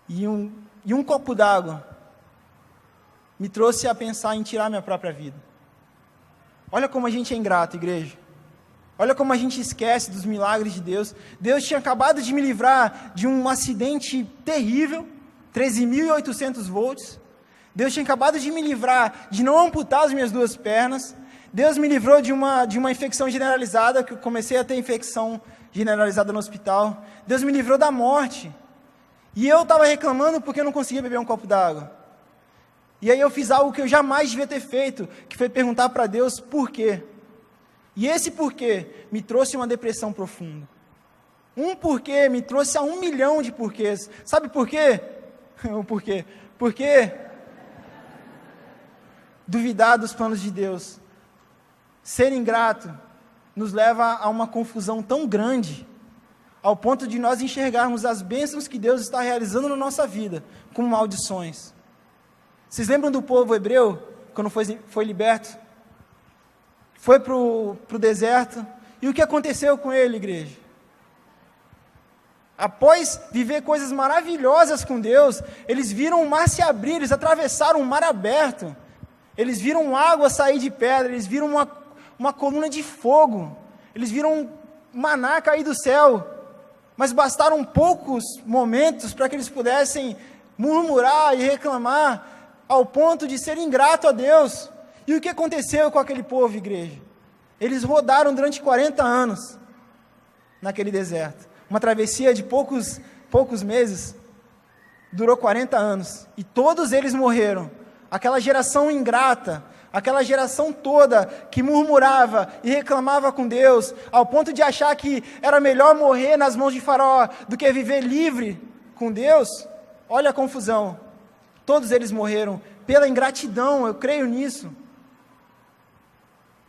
E um copo d'água me trouxe a pensar em tirar minha própria vida. Olha como a gente é ingrato, igreja. Olha como a gente esquece dos milagres de Deus. Deus tinha acabado de me livrar de um acidente terrível, 13.800 volts. Deus tinha acabado de me livrar de não amputar as minhas duas pernas. Deus me livrou de uma infecção generalizada, que eu comecei a ter infecção generalizada no hospital. Deus me livrou da morte. E eu estava reclamando porque eu não conseguia beber um copo d'água. E aí eu fiz algo que eu jamais devia ter feito, que foi perguntar para Deus por quê. E esse porquê me trouxe uma depressão profunda. Um porquê me trouxe a 1 milhão de porquês. Sabe por quê? O porquê. Porque duvidar dos planos de Deus, ser ingrato, nos leva a uma confusão tão grande, ao ponto de nós enxergarmos as bênçãos que Deus está realizando na nossa vida, como maldições. Vocês lembram do povo hebreu, quando foi liberto? Foi para o deserto, e o que aconteceu com ele, igreja? Após viver coisas maravilhosas com Deus, eles viram o mar se abrir, eles atravessaram o mar aberto, eles viram água sair de pedra, eles viram uma coluna de fogo, eles viram maná cair do céu, mas bastaram poucos momentos para que eles pudessem murmurar e reclamar, ao ponto de ser ingrato a Deus. E o que aconteceu com aquele povo, igreja? Eles rodaram durante 40 anos naquele deserto. Uma travessia de poucos meses durou 40 anos. E todos eles morreram. Aquela geração ingrata, aquela geração toda que murmurava e reclamava com Deus, ao ponto de achar que era melhor morrer nas mãos de Faraó do que viver livre com Deus. Olha a confusão. Todos eles morreram pela ingratidão, eu creio nisso.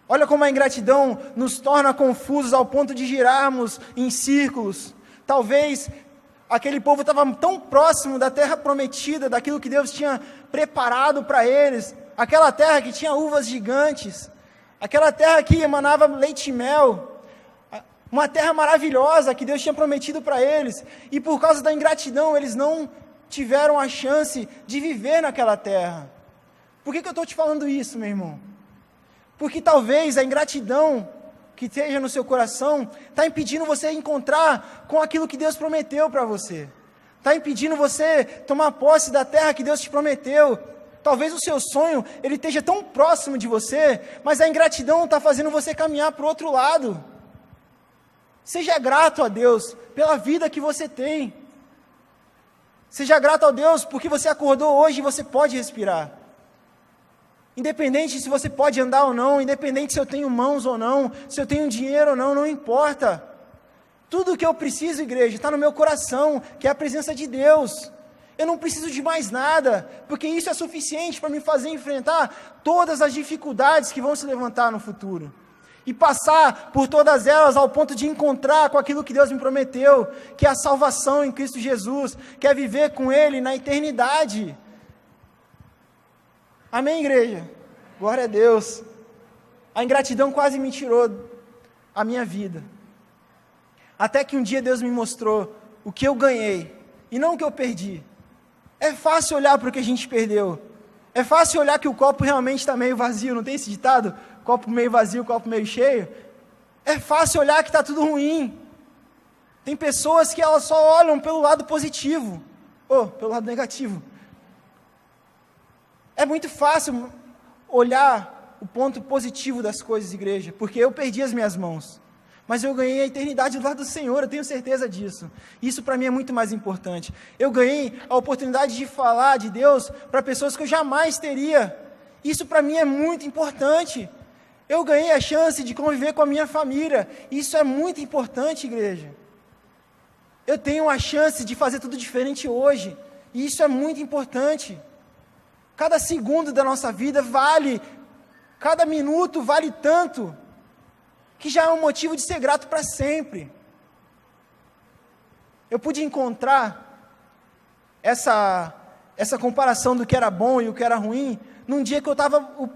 Olha como a ingratidão nos torna confusos ao ponto de girarmos em círculos. Talvez aquele povo estava tão próximo da terra prometida, daquilo que Deus tinha preparado para eles, aquela terra que tinha uvas gigantes, aquela terra que emanava leite e mel, uma terra maravilhosa que Deus tinha prometido para eles, e por causa da ingratidão eles não tiveram a chance de viver naquela terra. Por que eu estou te falando isso, meu irmão? Porque talvez a ingratidão que esteja no seu coração está impedindo você encontrar com aquilo que Deus prometeu para você. Está impedindo você tomar posse da terra que Deus te prometeu. Talvez o seu sonho ele esteja tão próximo de você, mas a ingratidão está fazendo você caminhar para o outro lado. Seja grato a Deus pela vida que você tem. Seja grato a Deus porque você acordou hoje e você pode respirar. Independente se você pode andar ou não, independente se eu tenho mãos ou não, se eu tenho dinheiro ou não, não importa. Tudo o que eu preciso, igreja, está no meu coração, que é a presença de Deus. Eu não preciso de mais nada, porque isso é suficiente para me fazer enfrentar todas as dificuldades que vão se levantar no futuro. E passar por todas elas ao ponto de encontrar com aquilo que Deus me prometeu, que é a salvação em Cristo Jesus, que é viver com Ele na eternidade. Amém, igreja? Glória a Deus. A ingratidão quase me tirou a minha vida. Até que um dia Deus me mostrou o que eu ganhei e não o que eu perdi. É fácil olhar para o que a gente perdeu. É fácil olhar que o copo realmente está meio vazio. Não tem esse ditado? Copo meio vazio, copo meio cheio. É fácil olhar que está tudo ruim. Tem pessoas que elas só olham pelo lado positivo. Ou pelo lado negativo. É muito fácil olhar o ponto positivo das coisas, igreja, porque eu perdi as minhas mãos, mas eu ganhei a eternidade do lado do Senhor, eu tenho certeza disso. Isso para mim é muito mais importante. Eu ganhei a oportunidade de falar de Deus para pessoas que eu jamais teria. Isso para mim é muito importante. Eu ganhei a chance de conviver com a minha família. Isso é muito importante, igreja. Eu tenho a chance de fazer tudo diferente hoje, e isso é muito importante. Cada segundo da nossa vida vale, cada minuto vale tanto, que já é um motivo de ser grato para sempre. Eu pude encontrar essa comparação do que era bom e o que era ruim, num dia que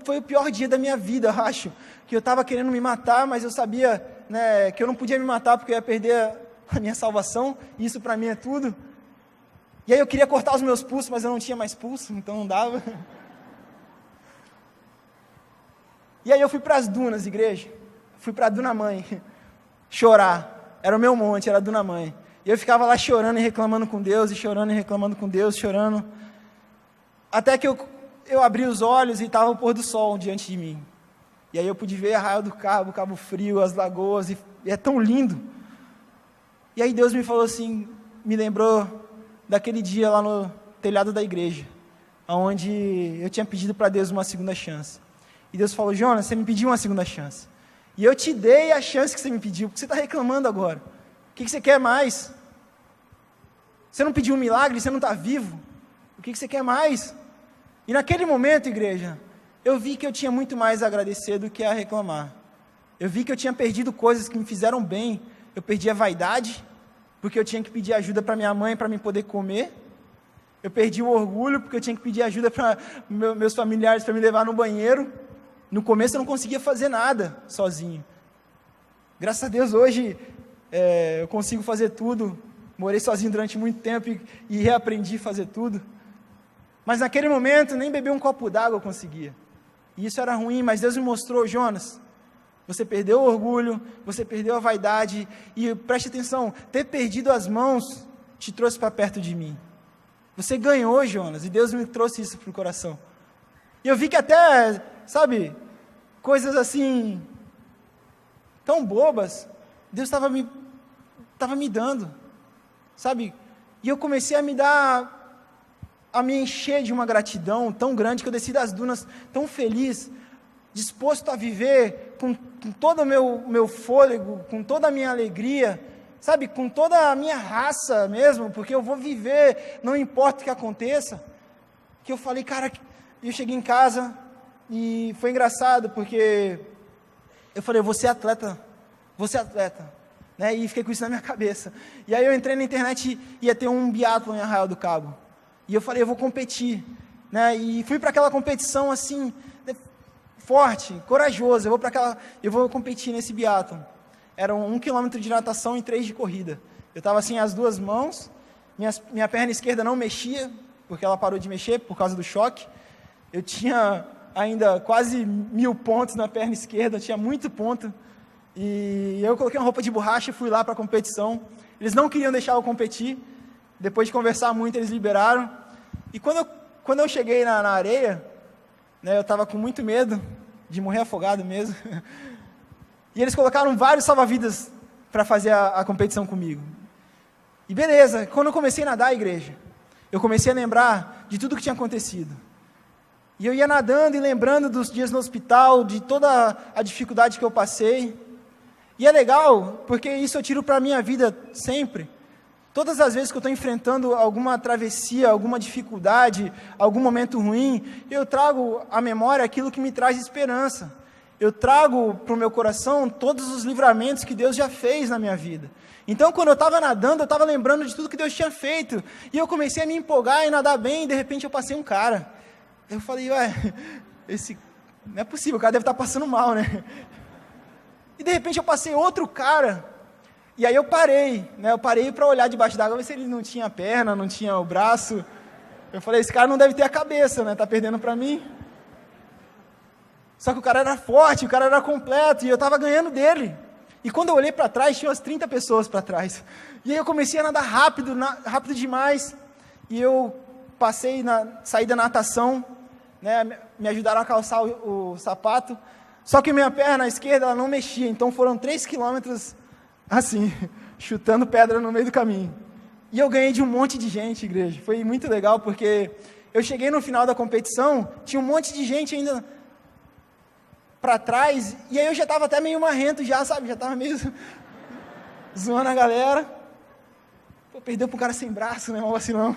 foi o pior dia da minha vida, eu acho, que eu estava querendo me matar, mas eu sabia, né, que eu não podia me matar porque eu ia perder a minha salvação, e isso para mim é tudo. E aí eu queria cortar os meus pulsos, mas eu não tinha mais pulso, então não dava. E aí eu fui para as dunas, igreja. Fui para a Duna Mãe, chorar. Era o meu monte, era a Duna Mãe. E eu ficava lá chorando e reclamando com Deus, e chorando e reclamando com Deus, chorando. Até que eu abri os olhos e estava o pôr do sol diante de mim. E aí eu pude ver Arraial do Cabo, Cabo Frio, as lagoas, e é tão lindo. E aí Deus me falou assim, me lembrou daquele dia lá no telhado da igreja, onde eu tinha pedido para Deus uma segunda chance. E Deus falou, Jonas, você me pediu uma segunda chance. E eu te dei a chance que você me pediu, porque você está reclamando agora. O que você quer mais? Você não pediu um milagre, você não está vivo. O que você quer mais? E naquele momento, igreja, eu vi que eu tinha muito mais a agradecer do que a reclamar. Eu vi que eu tinha perdido coisas que me fizeram bem. Eu perdi a vaidade, porque eu tinha que pedir ajuda para minha mãe para me poder comer. Eu perdi o orgulho, porque eu tinha que pedir ajuda para meus familiares para me levar no banheiro. No começo eu não conseguia fazer nada sozinho. Graças a Deus hoje eu consigo fazer tudo. Morei sozinho durante muito tempo e reaprendi a fazer tudo. Mas naquele momento, nem beber um copo d'água eu conseguia. E isso era ruim, mas Deus me mostrou: Jonas, você perdeu o orgulho, você perdeu a vaidade, e preste atenção, ter perdido as mãos te trouxe para perto de mim. Você ganhou, Jonas, e Deus me trouxe isso para o coração. E eu vi que até, sabe, coisas assim, tão bobas, Deus estava me dando, sabe? E eu comecei a me encher de uma gratidão tão grande, que eu desci das dunas tão feliz, disposto a viver com todo o meu fôlego, com toda a minha alegria, sabe, com toda a minha raça mesmo, porque eu vou viver, não importa o que aconteça, que eu falei, cara, eu cheguei em casa, e foi engraçado, porque eu falei, eu vou ser atleta, né, e fiquei com isso na minha cabeça. E aí eu entrei na internet e ia ter um biatlon em Arraial do Cabo, e eu falei, eu vou competir, né, e fui para aquela competição assim, forte, corajoso, eu vou competir nesse biatlon. Eram 1 quilômetro de natação e 3 de corrida. Eu estava assim, as duas mãos, minha perna esquerda não mexia, porque ela parou de mexer por causa do choque. Eu tinha ainda quase 1000 pontos na perna esquerda, tinha muito ponto. E eu coloquei uma roupa de borracha e fui lá para a competição. Eles não queriam deixar eu competir. Depois de conversar muito, eles liberaram. E quando eu cheguei na areia, né, eu estava com muito medo de morrer afogado mesmo. E eles colocaram vários salva-vidas para fazer a competição comigo. E beleza, quando eu comecei a nadar, igreja, eu comecei a lembrar de tudo que tinha acontecido. E eu ia nadando e lembrando dos dias no hospital, de toda a dificuldade que eu passei. E é legal, porque isso eu tiro para a minha vida sempre. Todas as vezes que eu estou enfrentando alguma travessia, alguma dificuldade, algum momento ruim, eu trago à memória aquilo que me traz esperança. Eu trago para o meu coração todos os livramentos que Deus já fez na minha vida. Então, quando eu estava nadando, eu estava lembrando de tudo que Deus tinha feito. E eu comecei a me empolgar e nadar bem, e de repente eu passei um cara. Eu falei, não é possível, o cara deve estar passando mal, né? E de repente eu passei outro cara. E aí eu parei, né? Eu parei para olhar debaixo d'água, ver se ele não tinha perna, não tinha o braço. Eu falei, esse cara não deve ter a cabeça, né? Tá perdendo para mim. Só que o cara era forte, o cara era completo, e eu estava ganhando dele. E quando eu olhei para trás, tinha umas 30 pessoas para trás. E aí eu comecei a nadar rápido demais. E eu saí da natação, né? Me ajudaram a calçar o sapato. Só que minha perna esquerda, ela não mexia. Então foram 3 quilômetros assim, chutando pedra no meio do caminho. E eu ganhei de um monte de gente, igreja. Foi muito legal, porque eu cheguei no final da competição, tinha um monte de gente ainda para trás, e aí eu já estava até meio marrento, já estava meio zoando a galera. Pô, perdeu para um cara sem braço, né, um vacilão.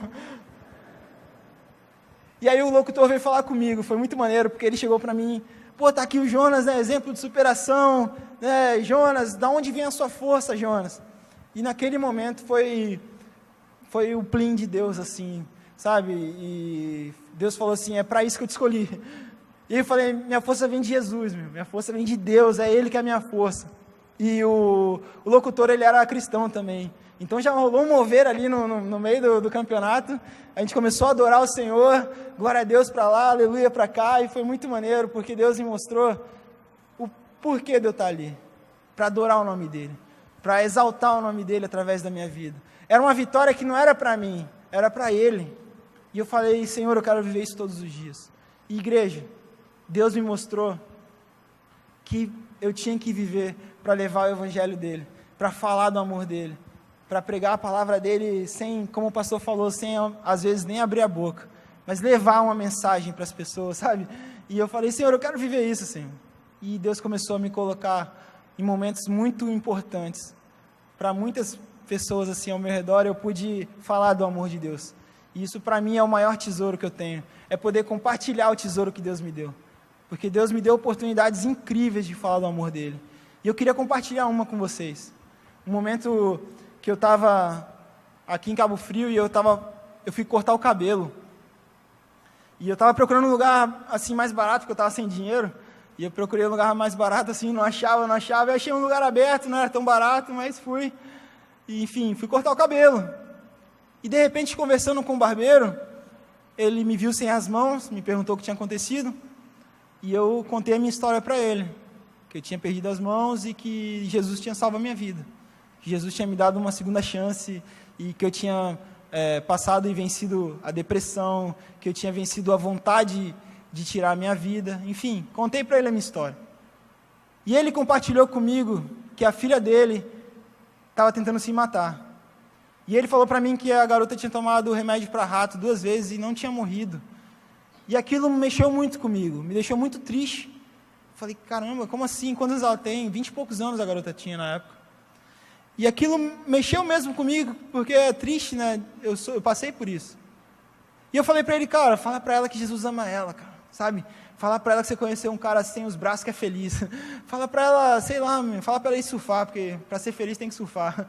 E aí o locutor veio falar comigo, foi muito maneiro, porque ele chegou para mim, pô, tá aqui o Jonas, né, exemplo de superação, né, Jonas, da onde vem a sua força, Jonas? E naquele momento foi o plim de Deus, assim, sabe, e Deus falou assim, é para isso que eu te escolhi. E eu falei, minha força vem de Jesus, minha força vem de Deus, é Ele que é a minha força. E o locutor, ele era cristão também. Então já rolou um mover ali no meio do campeonato, a gente começou a adorar o Senhor, glória a Deus para lá, aleluia para cá, e foi muito maneiro, porque Deus me mostrou o porquê de eu estar ali, para adorar o nome dEle, para exaltar o nome dEle através da minha vida. Era uma vitória que não era para mim, era para Ele. E eu falei, Senhor, eu quero viver isso todos os dias. E igreja, Deus me mostrou que eu tinha que viver para levar o evangelho dEle, para falar do amor dEle, para pregar a palavra dEle sem, como o pastor falou, sem às vezes nem abrir a boca, mas levar uma mensagem para as pessoas, sabe? E eu falei, Senhor, eu quero viver isso, Senhor. E Deus começou a me colocar em momentos muito importantes. Para muitas pessoas assim ao meu redor, eu pude falar do amor de Deus. E isso para mim é o maior tesouro que eu tenho, é poder compartilhar o tesouro que Deus me deu. Porque Deus me deu oportunidades incríveis de falar do amor dEle. E eu queria compartilhar uma com vocês. Um momento que eu estava aqui em Cabo Frio e eu fui cortar o cabelo. E eu estava procurando um lugar assim mais barato, porque eu estava sem dinheiro. E eu procurei um lugar mais barato, assim, não achava. Eu achei um lugar aberto, não era tão barato, mas fui. E, enfim, fui cortar o cabelo. E de repente, conversando com o barbeiro, ele me viu sem as mãos, me perguntou o que tinha acontecido. E eu contei a minha história para ele, que eu tinha perdido as mãos e que Jesus tinha salvo a minha vida. Que Jesus tinha me dado uma segunda chance e que eu tinha passado e vencido a depressão, que eu tinha vencido a vontade de tirar a minha vida. Enfim, contei para ele a minha história. E ele compartilhou comigo que a filha dele estava tentando se matar. E ele falou para mim que a garota tinha tomado remédio para rato 2 vezes e não tinha morrido. E aquilo mexeu muito comigo, me deixou muito triste. Falei, caramba, como assim? Quantos anos ela tem? 20 e poucos anos a garota tinha na época. E aquilo mexeu mesmo comigo, porque é triste, né? Eu passei por isso. E eu falei para ele, cara, fala para ela que Jesus ama ela, cara, sabe? Fala para ela que você conheceu um cara sem os braços que é feliz. Fala para ela, sei lá, fala para ela ir surfar, porque para ser feliz tem que surfar.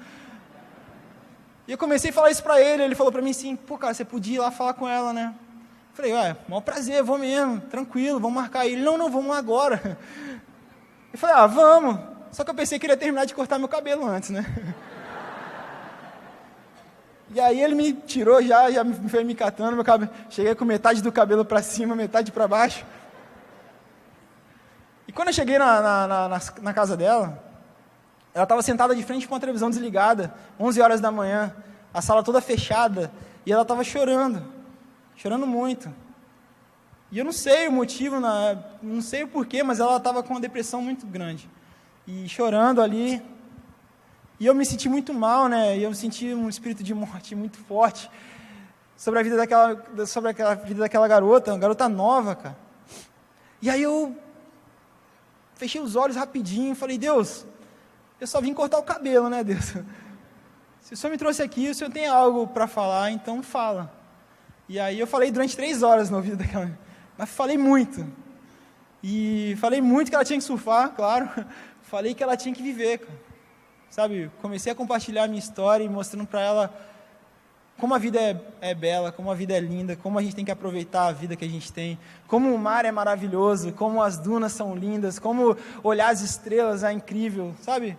E eu comecei a falar isso para ele falou para mim assim, pô, cara, você podia ir lá falar com ela, né? Falei, maior prazer, vou mesmo, tranquilo, vamos marcar. Ele, não, vamos lá agora. Eu falei, vamos. Só que eu pensei que ele ia terminar de cortar meu cabelo antes, né? E aí ele me tirou já foi me catando, meu cabelo. Cheguei com metade do cabelo para cima, metade para baixo. E quando eu cheguei na casa dela, ela estava sentada de frente com a televisão desligada, 11 horas da manhã, a sala toda fechada, e ela estava chorando muito. E eu não sei o motivo, não sei o porquê, mas ela estava com uma depressão muito grande. E chorando ali, e eu me senti muito mal, né? E eu senti um espírito de morte muito forte sobre a vida daquela garota, uma garota nova, cara. E aí eu fechei os olhos rapidinho e falei, Deus, eu só vim cortar o cabelo, né, Deus? Se o Senhor me trouxe aqui, o Senhor tem algo para falar, então fala. E aí eu falei durante 3 horas no ouvido daquela, mas falei muito. E falei muito que ela tinha que surfar, claro. Falei que ela tinha que viver, cara. Sabe, comecei a compartilhar a minha história e mostrando para ela como a vida é bela, como a vida é linda, como a gente tem que aproveitar a vida que a gente tem, como o mar é maravilhoso, como as dunas são lindas, como olhar as estrelas é incrível, sabe?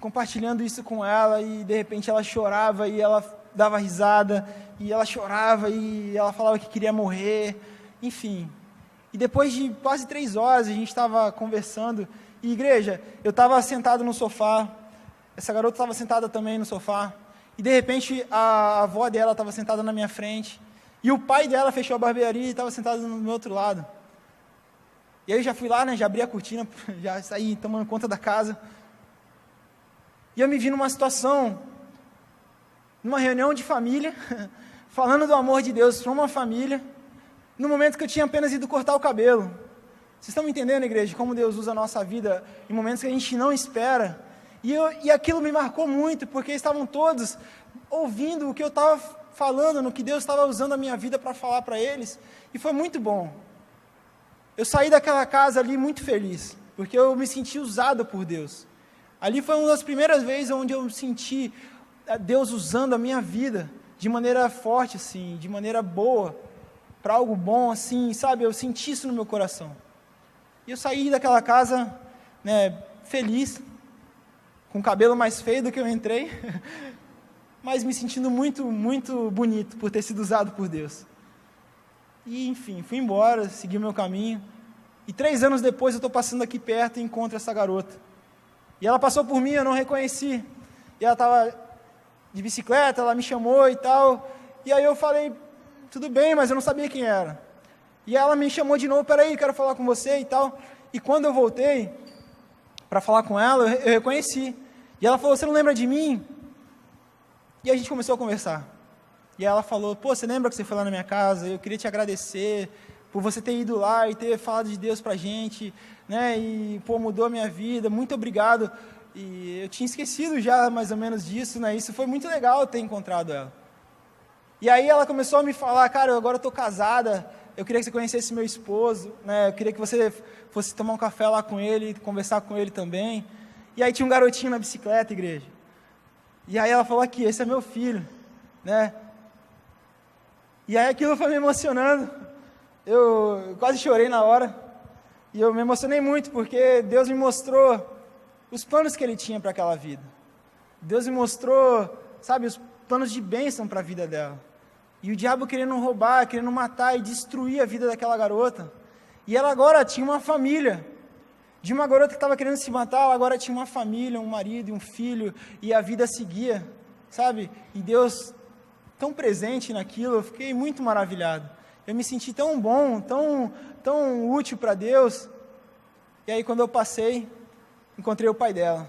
Compartilhando isso com ela e de repente ela chorava e ela dava risada e ela chorava e ela falava que queria morrer, enfim. E depois de quase 3 horas a gente estava conversando. E igreja, eu estava sentado no sofá, essa garota estava sentada também no sofá, e de repente a avó dela estava sentada na minha frente, e o pai dela fechou a barbearia e estava sentado no meu outro lado. E aí eu já fui lá, né, já abri a cortina, já saí tomando conta da casa, e eu me vi numa situação, numa reunião de família, falando do amor de Deus para uma família, no momento que eu tinha apenas ido cortar o cabelo. Vocês estão me entendendo, igreja, como Deus usa a nossa vida em momentos que a gente não espera? E aquilo me marcou muito, porque estavam todos ouvindo o que eu estava falando, no que Deus estava usando a minha vida para falar para eles, e foi muito bom. Eu saí daquela casa ali muito feliz, porque eu me senti usado por Deus. Ali foi uma das primeiras vezes onde eu senti Deus usando a minha vida de maneira forte, assim, de maneira boa, para algo bom, assim, sabe? Eu senti isso no meu coração. E eu saí daquela casa, né, feliz, com o cabelo mais feio do que eu entrei, mas me sentindo muito, muito bonito por ter sido usado por Deus. E, enfim, fui embora, segui o meu caminho, e 3 anos depois eu estou passando aqui perto e encontro essa garota. E ela passou por mim, eu não reconheci, e ela estava de bicicleta, ela me chamou e tal, e aí eu falei, tudo bem, mas eu não sabia quem era. E ela me chamou de novo, peraí, quero falar com você e tal. E quando eu voltei para falar com ela, eu reconheci. E ela falou, você não lembra de mim? E a gente começou a conversar. E ela falou, pô, você lembra que você foi lá na minha casa? Eu queria te agradecer por você ter ido lá e ter falado de Deus pra gente, né? E, pô, mudou a minha vida, muito obrigado. E eu tinha esquecido já mais ou menos disso, né? Isso foi muito legal ter encontrado ela. E aí ela começou a me falar, cara, agora eu estou casada, eu queria que você conhecesse meu esposo, né? Eu queria que você fosse tomar um café lá com ele, conversar com ele também. E aí tinha um garotinho na bicicleta, igreja. E aí ela falou aqui, esse é meu filho, né? E aí aquilo foi me emocionando, eu quase chorei na hora, e eu me emocionei muito, porque Deus me mostrou os planos que Ele tinha para aquela vida. Deus me mostrou, sabe, os planos de bênção para a vida dela. E o diabo querendo roubar, querendo matar e destruir a vida daquela garota. E ela agora tinha uma família. De uma garota que estava querendo se matar, ela agora tinha uma família, um marido e um filho, e a vida seguia, sabe? E Deus tão presente naquilo, eu fiquei muito maravilhado. Eu me senti tão bom, tão útil para Deus. E aí quando eu passei, encontrei o pai dela.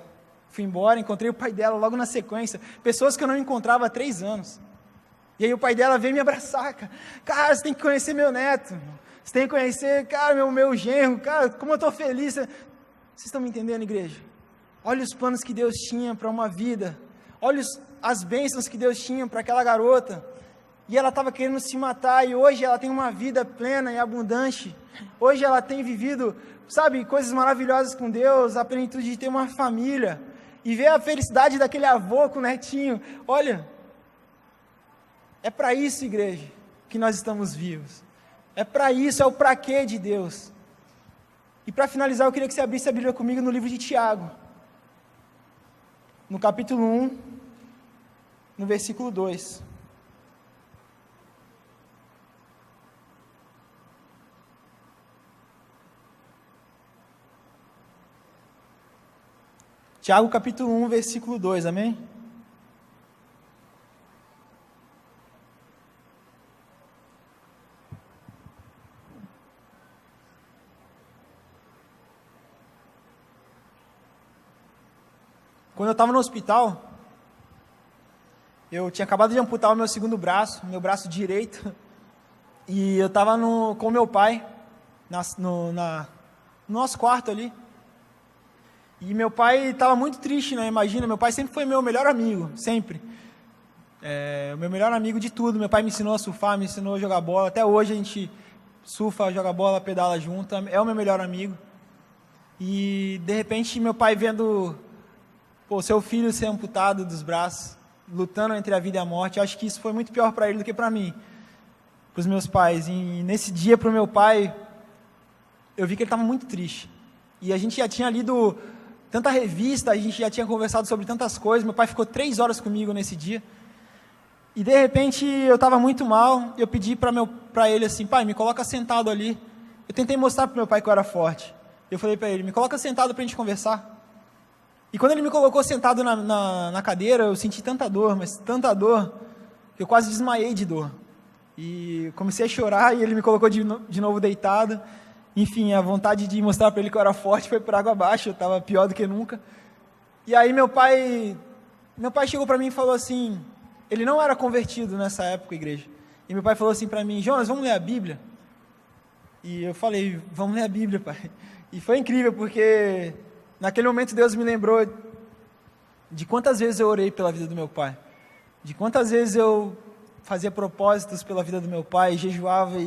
Fui embora, encontrei o pai dela logo na sequência. Pessoas que eu não encontrava há 3 anos. E aí o pai dela veio me abraçar. Cara, você tem que conhecer meu neto. Você tem que conhecer, cara, meu genro. Cara, como eu estou feliz. Vocês estão me entendendo, igreja? Olha os planos que Deus tinha para uma vida. Olha as bênçãos que Deus tinha para aquela garota. E ela estava querendo se matar. E hoje ela tem uma vida plena e abundante. Hoje ela tem vivido, sabe, coisas maravilhosas com Deus. A plenitude de ter uma família. E ver a felicidade daquele avô com o netinho. Olha, é para isso, igreja, que nós estamos vivos. É para isso, é o para quê de Deus. E para finalizar, eu queria que você abrisse a Bíblia comigo no livro de Tiago. No capítulo 1, no versículo 2. Tiago capítulo 1, versículo 2, amém? Quando eu estava no hospital, eu tinha acabado de amputar o meu segundo braço, meu braço direito, e eu estava com meu pai, no nosso quarto ali, e meu pai estava muito triste, né? Imagina, meu pai sempre foi meu melhor amigo, sempre. O meu melhor amigo de tudo. Meu pai me ensinou a surfar, me ensinou a jogar bola. Até hoje a gente surfa, joga bola, pedala junto. É o meu melhor amigo. E de repente meu pai vendo seu filho ser amputado dos braços, lutando entre a vida e a morte, eu acho que isso foi muito pior para ele do que para mim, para os meus pais. E nesse dia, para o meu pai, eu vi que ele estava muito triste. E a gente já tinha lido tanta revista, a gente já tinha conversado sobre tantas coisas. Meu pai ficou 3 horas comigo nesse dia. E de repente eu estava muito mal, eu pedi para ele assim, pai, me coloca sentado ali. Eu tentei mostrar para meu pai que eu era forte. Eu falei para ele, me coloca sentado para a gente conversar. E quando ele me colocou sentado na cadeira, eu senti tanta dor, mas tanta dor, que eu quase desmaiei de dor. E comecei a chorar e ele me colocou de novo deitado. Enfim, a vontade de mostrar para ele que eu era forte foi por água abaixo, eu estava pior do que nunca. E aí meu pai chegou para mim e falou assim, ele não era convertido nessa época, igreja. E meu pai falou assim para mim, Jonas, vamos ler a Bíblia? E eu falei, vamos ler a Bíblia, pai. E foi incrível, porque naquele momento Deus me lembrou de quantas vezes eu orei pela vida do meu pai. De quantas vezes eu fazia propósitos pela vida do meu pai, jejuava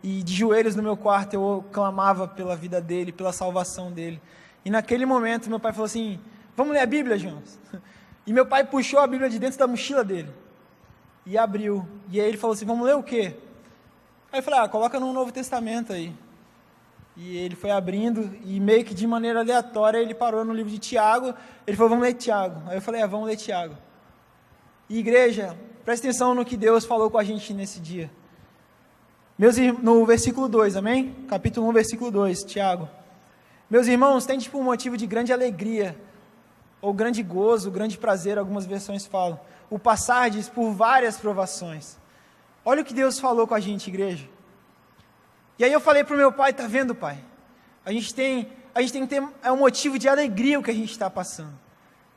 e de joelhos no meu quarto eu clamava pela vida dele, pela salvação dele. E naquele momento meu pai falou assim, vamos ler a Bíblia, Jonas? E meu pai puxou a Bíblia de dentro da mochila dele e abriu. E aí ele falou assim, vamos ler o quê? Aí eu falei, coloca no Novo Testamento aí. E ele foi abrindo e meio que de maneira aleatória ele parou no livro de Tiago. Ele falou, vamos ler Tiago. Aí eu falei, vamos ler Tiago. E igreja, presta atenção no que Deus falou com a gente nesse dia. No versículo 2, amém? Capítulo 1, versículo 2, Tiago. Meus irmãos, tem um motivo de grande alegria, ou grande gozo, grande prazer, algumas versões falam, o passardes por várias provações. Olha o que Deus falou com a gente, igreja. E aí eu falei para o meu pai, tá vendo, pai? A gente tem que ter um motivo de alegria o que a gente está passando.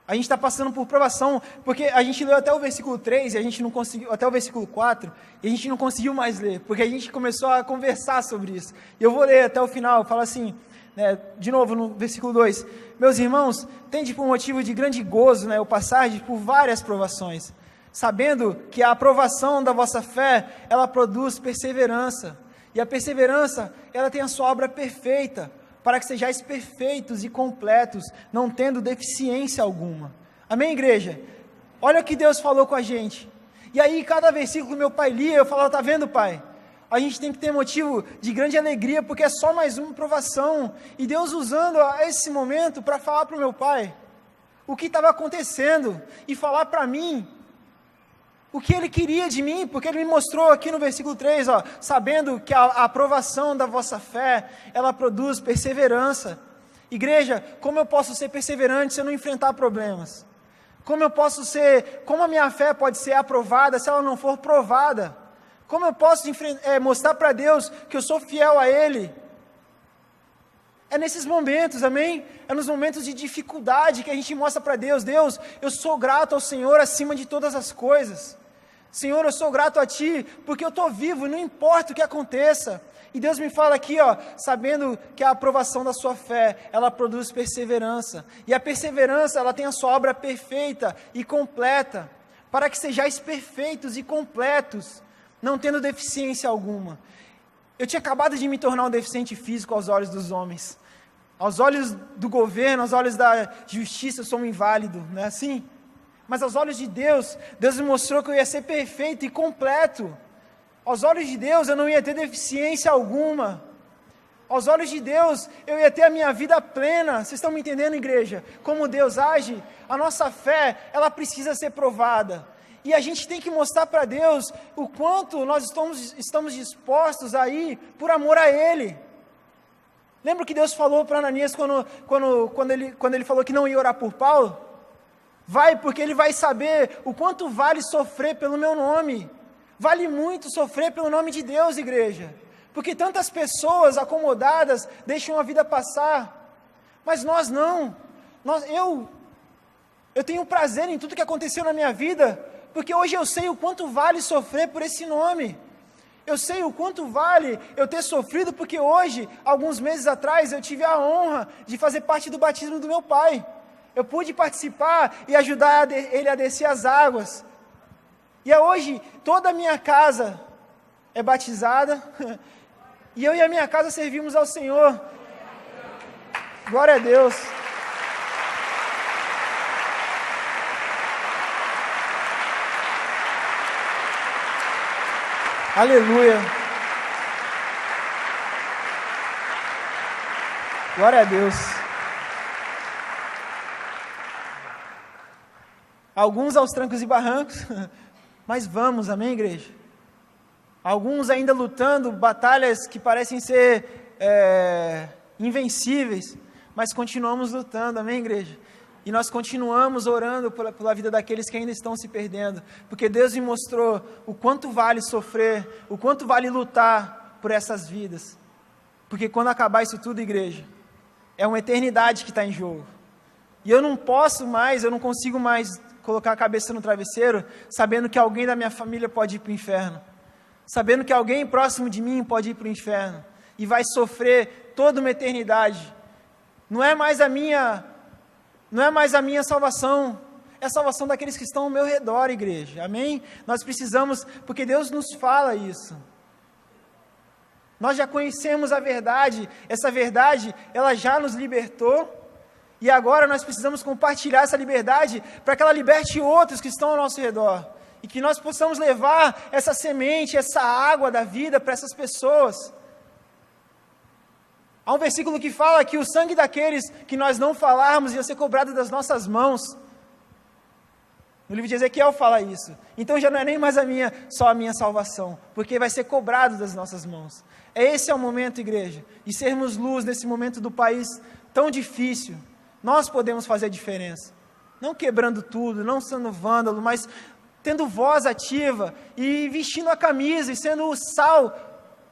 A gente está passando por provação, porque a gente leu até o versículo 3, e a gente não conseguiu, até o versículo 4, e a gente não conseguiu mais ler, porque a gente começou a conversar sobre isso. E eu vou ler até o final, fala assim, de novo no versículo 2, meus irmãos, tem um motivo de grande gozo, o passagem por várias provações, sabendo que a aprovação da vossa fé, ela produz perseverança, e a perseverança, ela tem a sua obra perfeita, para que sejais perfeitos e completos, não tendo deficiência alguma. Amém, igreja? Olha o que Deus falou com a gente. E aí, cada versículo que meu pai lia, eu falava, tá vendo, pai? A gente tem que ter motivo de grande alegria, porque é só mais uma provação. E Deus usando esse momento para falar para o meu pai o que estava acontecendo e falar para mim o que Ele queria de mim, porque Ele me mostrou aqui no versículo 3, sabendo que a aprovação da vossa fé, ela produz perseverança. Igreja, como eu posso ser perseverante se eu não enfrentar problemas? Como a minha fé pode ser aprovada se ela não for provada? Como eu posso mostrar para Deus que eu sou fiel a Ele? É nesses momentos, amém? É nos momentos de dificuldade que a gente mostra para Deus, Deus, eu sou grato ao Senhor acima de todas as coisas. Senhor, eu sou grato a Ti, porque eu estou vivo, não importa o que aconteça. E Deus me fala aqui, sabendo que a aprovação da sua fé, ela produz perseverança. E a perseverança, ela tem a sua obra perfeita e completa, para que sejais perfeitos e completos, não tendo deficiência alguma. Eu tinha acabado de me tornar um deficiente físico aos olhos dos homens. Aos olhos do governo, aos olhos da justiça, eu sou um inválido, não é assim? Mas aos olhos de Deus, Deus me mostrou que eu ia ser perfeito e completo. Aos olhos de Deus, eu não ia ter deficiência alguma. Aos olhos de Deus, eu ia ter a minha vida plena. Vocês estão me entendendo, igreja? Como Deus age? A nossa fé, ela precisa ser provada. E a gente tem que mostrar para Deus o quanto nós estamos dispostos a ir por amor a Ele. Lembra o que Deus falou para Ananias quando ele falou que não ia orar por Paulo? Vai, porque ele vai saber o quanto vale sofrer pelo meu nome. Vale muito sofrer pelo nome de Deus, igreja. Porque tantas pessoas acomodadas deixam a vida passar. Mas nós não. Eu tenho prazer em tudo que aconteceu na minha vida, porque hoje eu sei o quanto vale sofrer por esse nome. Eu sei o quanto vale eu ter sofrido, porque hoje, alguns meses atrás, eu tive a honra de fazer parte do batismo do meu pai. Eu pude participar e ajudar ele a descer as águas. E hoje, toda a minha casa é batizada, e eu e a minha casa servimos ao Senhor. Glória a Deus. Aleluia. Glória a Deus. Alguns aos trancos e barrancos, mas vamos, amém, igreja? Alguns ainda lutando batalhas que parecem ser invencíveis, mas continuamos lutando, amém, igreja? E nós continuamos orando pela vida daqueles que ainda estão se perdendo, porque Deus me mostrou o quanto vale sofrer, o quanto vale lutar por essas vidas, porque quando acabar isso tudo, igreja, é uma eternidade que está em jogo, e eu não consigo mais colocar a cabeça no travesseiro, sabendo que alguém da minha família pode ir para o inferno, sabendo que alguém próximo de mim pode ir para o inferno, e vai sofrer toda uma eternidade. Não é mais a minha salvação, é a salvação daqueles que estão ao meu redor, igreja, amém? Nós precisamos, porque Deus nos fala isso. Nós já conhecemos a verdade, essa verdade, ela já nos libertou, e agora nós precisamos compartilhar essa liberdade para que ela liberte outros que estão ao nosso redor. E que nós possamos levar essa semente, essa água da vida para essas pessoas. Há um versículo que fala que o sangue daqueles que nós não falarmos ia ser cobrado das nossas mãos. No livro de Ezequiel fala isso. Então já não é nem mais só a minha salvação, porque vai ser cobrado das nossas mãos. Esse é o momento, igreja, de sermos luz nesse momento do país tão difícil. Nós podemos fazer a diferença, não quebrando tudo, não sendo vândalo, mas tendo voz ativa e vestindo a camisa e sendo o sal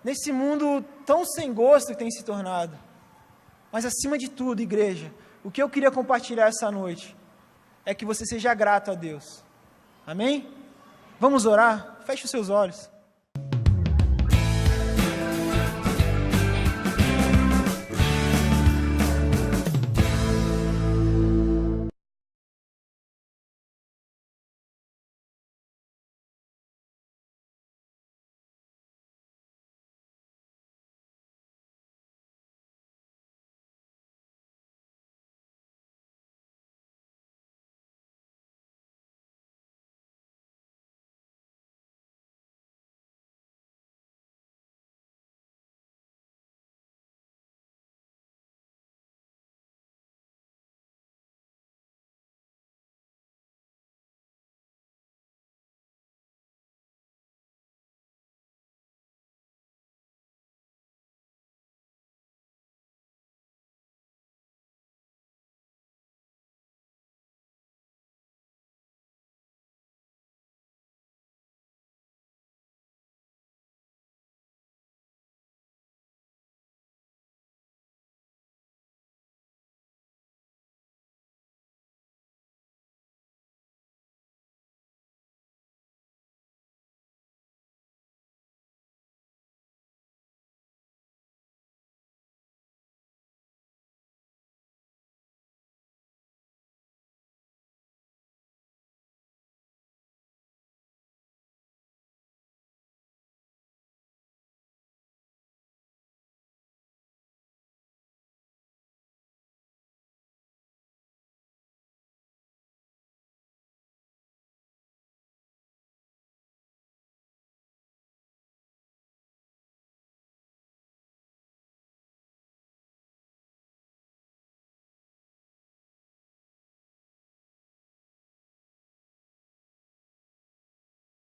nesse mundo tão sem gosto que tem se tornado. Mas acima de tudo, igreja, o que eu queria compartilhar essa noite é que você seja grato a Deus. Amém? Vamos orar? Feche os seus olhos.